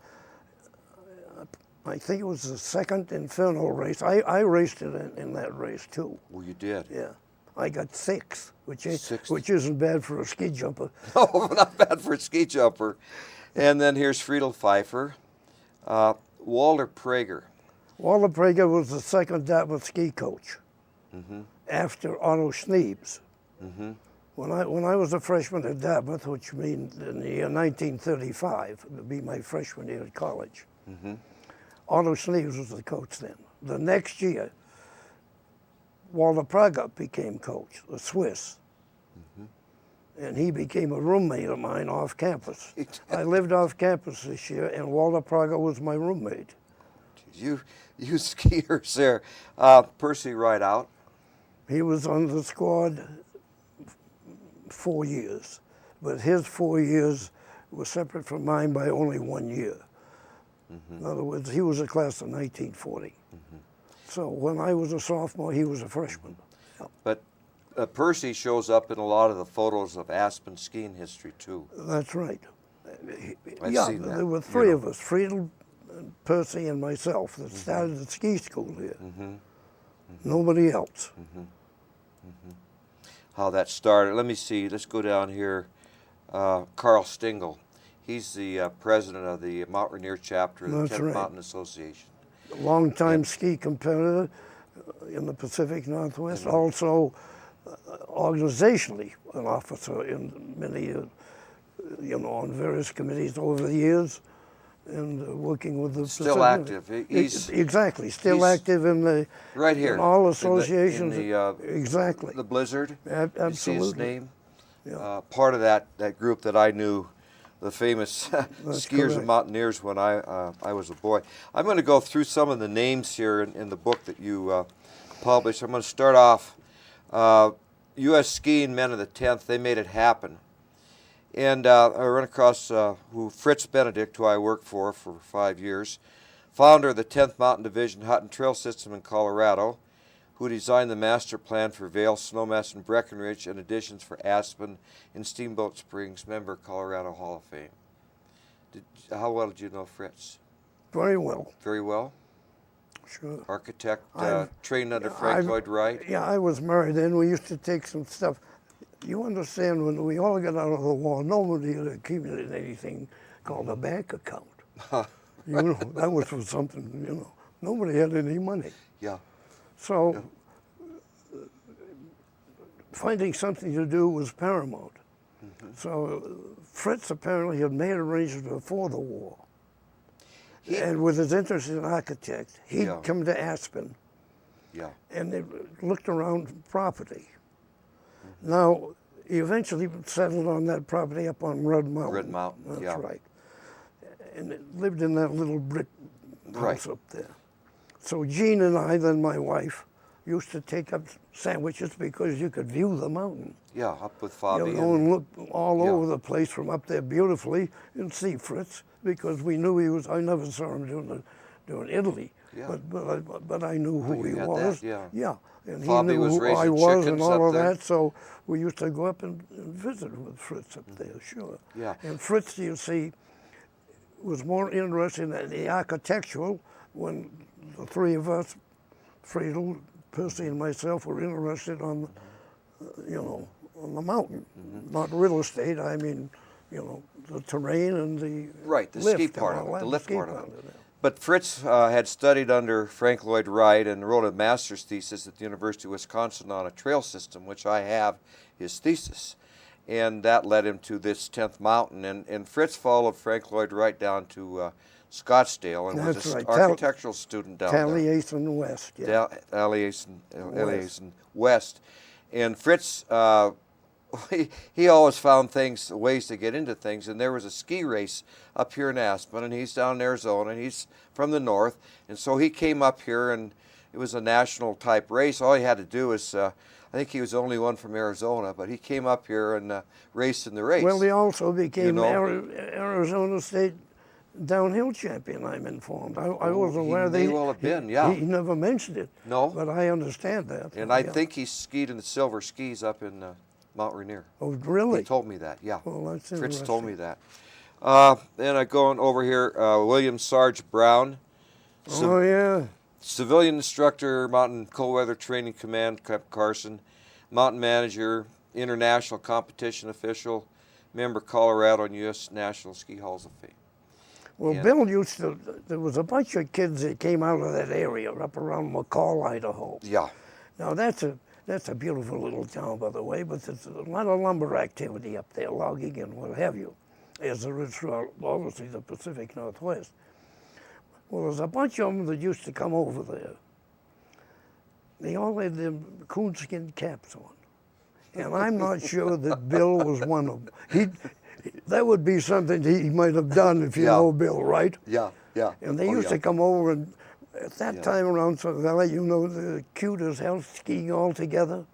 I think it was the second Inferno race. I raced it in that race too. Well, you did. Yeah, I got sixth, Sixth. which isn't bad for a ski jumper. Oh, not bad for a ski jumper. And then here's Friedel Pfeiffer. Walter Prager. Walter Prager was the second Dartmouth ski coach after Otto Schneebs. When I was a freshman at Dartmouth, which means in the year 1935, it would be my freshman year at college, Otto Schneebs was the coach then. The next year, Walter Prager became coach, the Swiss. And he became a roommate of mine off campus. I lived off campus this year, and Walter Prager was my roommate. You skiers there. Percy Rideout. He was on the squad 4 years, but his 4 years were separate from mine by only 1 year. In other words, he was a class of 1940. So when I was a sophomore, he was a freshman. But Percy shows up in a lot of the photos of Aspen skiing history too. That's right. I've Yeah, seen that, there were three of us, Friedel, Percy, and myself, that started at ski school here. Nobody else. How that started. Let me see. Let's go down here. Carl Stingel. He's the president of the Mount Rainier chapter of the That's 10th right. Mountain Association. Longtime ski competitor in the Pacific Northwest, also organizationally an officer in many, on various committees over the years, and working with the Still Pacific. active. He's Exactly, still he's active in the right here. in all in associations. the, Exactly. the Blizzard. Absolutely. You see his name? Yeah. Part of that group that I knew, the famous skiers correct. and mountaineers when I was a boy. I'm going to go through some of the names here in the book that you published. I'm going to start off. U.S. Skiing Men of the 10th, they made it happen. And I ran across Fritz Benedict, who I worked for 5 years, founder of the 10th Mountain Division Hut and Trail System in Colorado, who designed the master plan for Vail, Snowmass, and Breckenridge, and additions for Aspen and Steamboat Springs, member Colorado Hall of Fame. How well did you know Fritz? Very well. Very well. Sure. Architect, I've- trained under Frank Lloyd Wright. Yeah, I was married then. We used to take some stuff. You understand, when we all got out of the war, nobody had accumulated anything called a bank account. That was for something, Nobody had any money. Yeah. So finding something to do was paramount. So Fritz apparently had made arrangements before the war. And with his interest in architect, he'd Yeah. come to Aspen Yeah. and they looked around property. Now, he eventually settled on that property up on Red Mountain. Red Mountain, That's yeah. right. And it lived in that little brick house Right. up there. So Jean and I, then my wife, used to take up sandwiches because you could view the mountain. Yeah, up with Fabi. And look all Yeah. over the place from up there beautifully and see Fritz, because we knew he was. I never saw him doing Italy, Yeah. but I knew who you he had was. that, yeah. And Fabi he knew was who I raising was and chickens all up of there. that. So we used to go up and visit with Fritz up there, sure. Yeah. And Fritz, you see, was more interested in the architectural when the three of us, Friedel, Percy, and myself, were interested on, on the mountain, not real estate. I mean, the terrain and the Right, the lift ski and part all of it, that, the lift ski part of it. yeah. But Fritz had studied under Frank Lloyd Wright and wrote a master's thesis at the University of Wisconsin on a trail system, which I have his thesis. and that led him to this 10th Mountain. And Fritz followed Frank Lloyd right down to Scottsdale and was That's an right. architectural student down there. Taliesin West, yeah. Taliesin West. And Fritz, he always found ways to get into things. And there was a ski race up here in Aspen, and he's down in Arizona, and he's from the north. And so he came up here, and it was a national type race. All he had to do was, I think he was the only one from Arizona, but he came up here and raced in the race. Well, he also became know? Arizona State downhill champion, I'm informed. I wasn't aware that he may well have been, yeah. He never mentioned it. No. But I understand that. And I think he skied in the silver skis up in Mount Rainier. Oh, really? He told me that, yeah. Well, that's Fritz interesting. told me that. Then I go on over here, William Sarge Brown. Oh, yeah. Civilian instructor, Mountain Cold Weather Training Command, Camp Carson. Mountain manager, international competition official, member Colorado and U.S. National Ski Halls of Fame. Well, Yeah. Bill used to, there was a bunch of kids that came out of that area up around McCall, Idaho. Yeah. Now, that's a beautiful little town, by the way, but there's a lot of lumber activity up there, logging and what have you, as there is throughout, obviously, the Pacific Northwest. Well, there's a bunch of them that used to come over there. They all had them coonskin caps on. And I'm not sure that Bill was one of them. That would be something he might have done if you Yeah. know Bill, right? Yeah, yeah. And they Oh, used yeah. to come over, and at that time around Sun Valley, you know, the cute as hell skiing all together.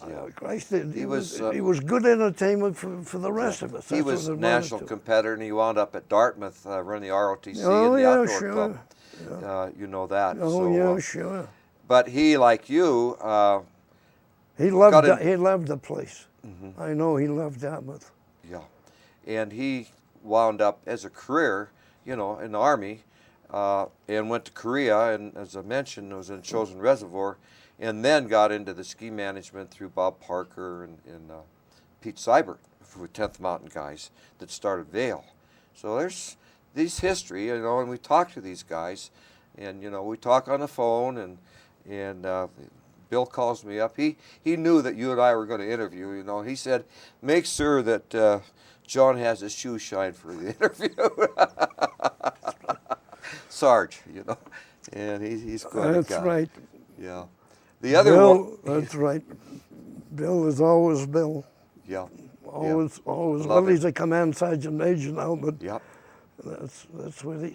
Yeah. Christ, He was good entertainment for the rest of us. He That's was what a it national amounted to. competitor, and he wound up at Dartmouth running the ROTC Oh, and the yeah, Outdoor sure. Club. You know that. Oh, so, yeah, sure. But he, like you, He loved got in- he loved the place. I know he loved Dartmouth. yeah, and he wound up as a career, in the Army, and went to Korea, and as I mentioned, was in Chosin Reservoir, and then got into the ski management through Bob Parker and Pete Seibert, with 10th Mountain guys that started Vail. So there's these history, and we talk to these guys, and we talk on the phone, and Bill calls me up. He knew that you and I were going to interview. He said, make sure that John has his shoe shine for the interview. Sarge, and he's quite a That's guy. right. Yeah. The other Bill, one. that's right. Bill is always Bill. Yeah. Always. Love Well, it. he's a command sergeant major now, but Yeah. that's what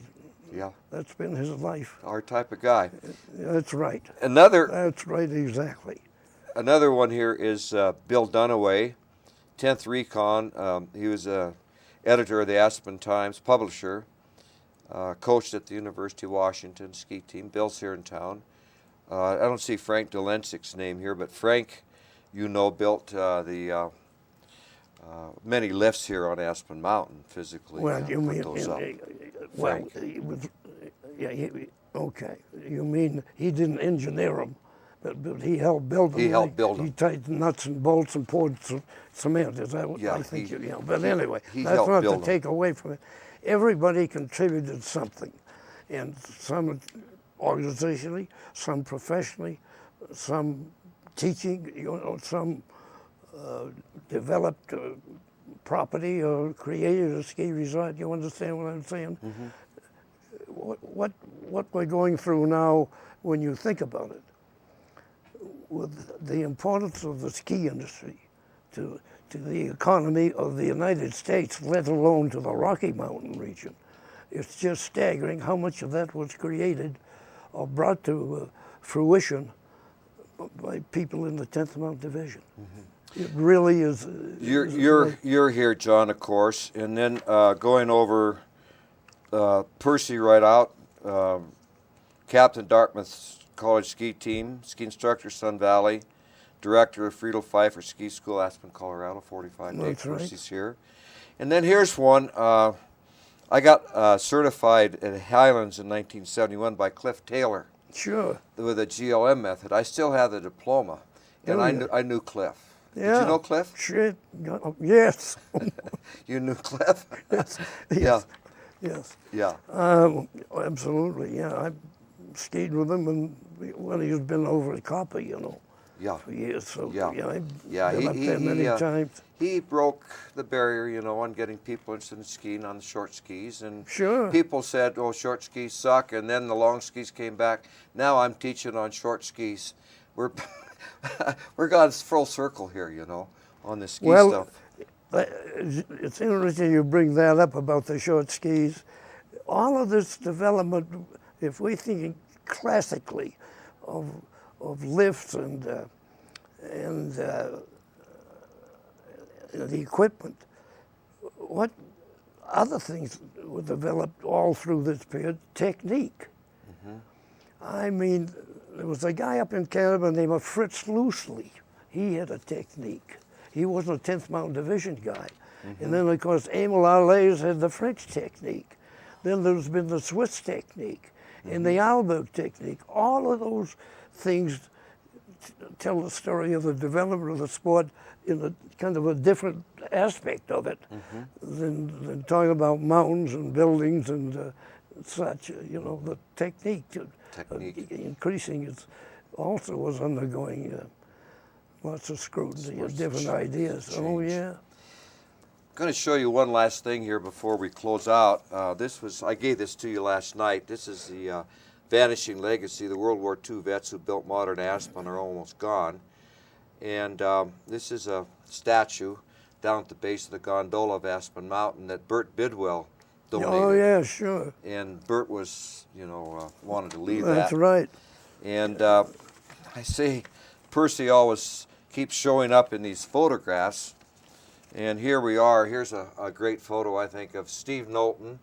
Yeah. that's been his life. Our type of guy. That's right. Another That's right, exactly. one here is Bill Dunaway, 10th Recon. He was editor of the Aspen Times, publisher, coached at the University of Washington ski team. Bill's here in town. I don't see Frank Dolenczik's name here, but Frank, built the many lifts here on Aspen Mountain physically. Well, you put mean, those up. well, Frank. he was, yeah, okay. You mean he didn't engineer them, but he helped build them. He helped build He them. tightened nuts and bolts and poured cement. Is that what Yeah, I think? he- But anyway, he that's helped not build to them. take away from it. Everybody contributed something, and some organizationally, some professionally, some teaching. Some developed property or created a ski resort. You understand what I'm saying? What we're going through now, when you think about it, with the importance of the ski industry to the economy of the United States, let alone to the Rocky Mountain region, it's just staggering how much of that was created or brought to fruition by people in the 10th Mountain Division. It really is. You're here, John, of course, and then going over Percy right out, captain Dartmouth College ski team, ski instructor Sun Valley, director of Friedel Pfeiffer Ski School, Aspen, Colorado, 45 days. That's right. Percy's here, and then here's one. I got certified at Highlands in 1971 by Cliff Taylor Sure. with a GLM method. I still have the diploma, and Oh, I yeah. I knew Cliff. Yeah. Did you know Cliff? Shit. Yes. You knew Cliff? Yes. Yeah, Yes. yeah. Absolutely. Yeah. I skied with him when he's been over at Copper, Yeah. for years. So Yeah. I've Yeah, been up there many times. he broke the barrier, you know, on getting people interested in skiing on the short skis. And Sure. people said, oh, short skis suck, and then the long skis came back. Now I'm teaching on short skis. We're we're gone full circle here, you know, on the ski Well, stuff. it's interesting you bring that up about the short skis. All of this development, if we're thinking classically of lifts and the equipment, what other things were developed all through this period? Technique. I mean, there was a guy up in Canada named Fritz Loosely. He had a technique. He wasn't a 10th Mountain Division guy. And then, of course, Emil Arles had the French technique. Then there's been the Swiss technique and the Alberg technique. All of those things tell the story of the development of the sport in a kind of a different aspect of it than talking about mountains and buildings and such. You know, the technique, increasing it also was undergoing lots of scrutiny and different ideas. Oh yeah. I'm going to show you one last thing here before we close out. I gave this to you last night. This is the vanishing legacy. The World War II vets who built modern Aspen are almost gone. And this is a statue down at the base of the gondola of Aspen Mountain that Bert Bidwell donated. Oh yeah, sure. And Bert was, you know, wanted to leave that. That's right. And I see Percy always keeps showing up in these photographs. And here we are. Here's a great photo, I think, of Steve Knowlton,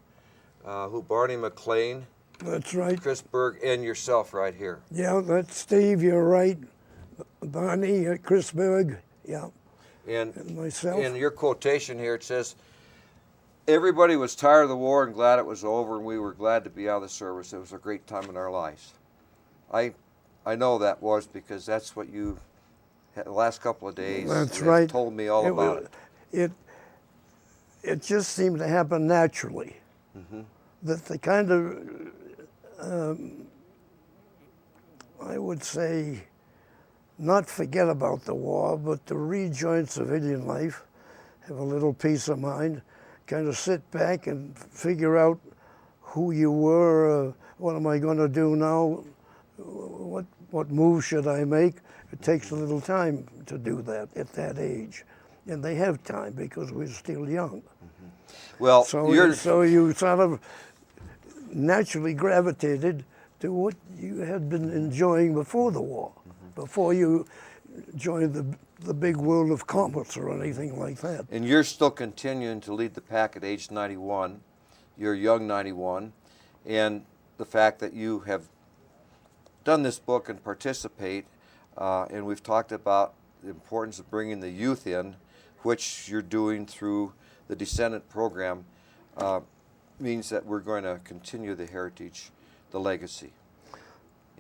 Barney McLean, That's right. Chris Berg, and yourself right here. Yeah, that's Steve, you're right. Barney, Chris Berg, yeah. And myself. In your quotation here, it says, everybody was tired of the war and glad it was over, and we were glad to be out of the service. It was a great time in our lives. I know that was because that's what you had the last couple of days. That's right. Told me all about it. It just seemed to happen naturally. That the kind of, I would say, not forget about the war, but to rejoin civilian life, have a little peace of mind, kind of sit back and figure out who you were, what am I going to do now, what move should I make? It takes a little time to do that at that age. And they have time because we're still young. Well, so you sort of naturally gravitated to what you had been enjoying before the war, before you joined the big world of commerce or anything like that. And you're still continuing to lead the pack at age 91. You're young 91. And the fact that you have done this book and participate, and we've talked about the importance of bringing the youth in, which you're doing through the Descendant program, means that we're going to continue the heritage, the legacy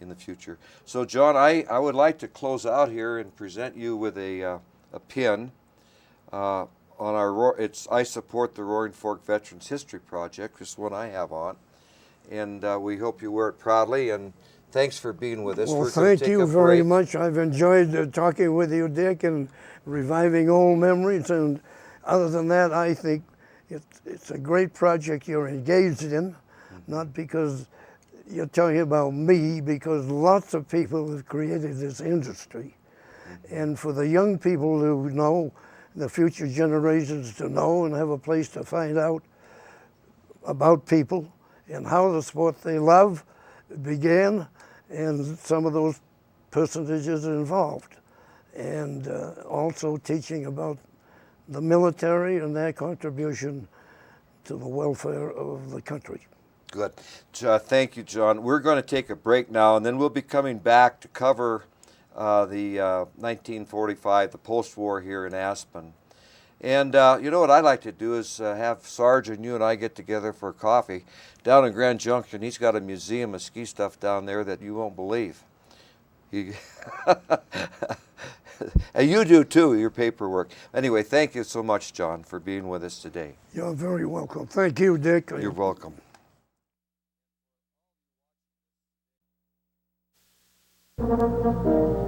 in the future. So John, I would like to close out here and present you with a pin on our, I support the Roaring Fork Veterans History Project, this one I have on, and we hope you wear it proudly, and thanks for being with us. Well, thank you very much. I've enjoyed talking with you, Dick, and reviving old memories. And other than that, I think it's a great project you're engaged in, not because you're talking about me, because lots of people have created this industry. And for the young people who know, the future generations to know and have a place to find out about people and how the sport they love began, and some of those personages involved, and also teaching about the military and their contribution to the welfare of the country. Good. Thank you, John. We're going to take a break now, and then we'll be coming back to cover the 1945, the post-war here in Aspen. And you know what I'd like to do is have Sarge and you and I get together for coffee. Down in Grand Junction, he's got a museum of ski stuff down there that you won't believe. And you do too, your paperwork. Anyway, thank you so much, John, for being with us today. You're very welcome. Thank you, Dick. You're welcome. Thank you.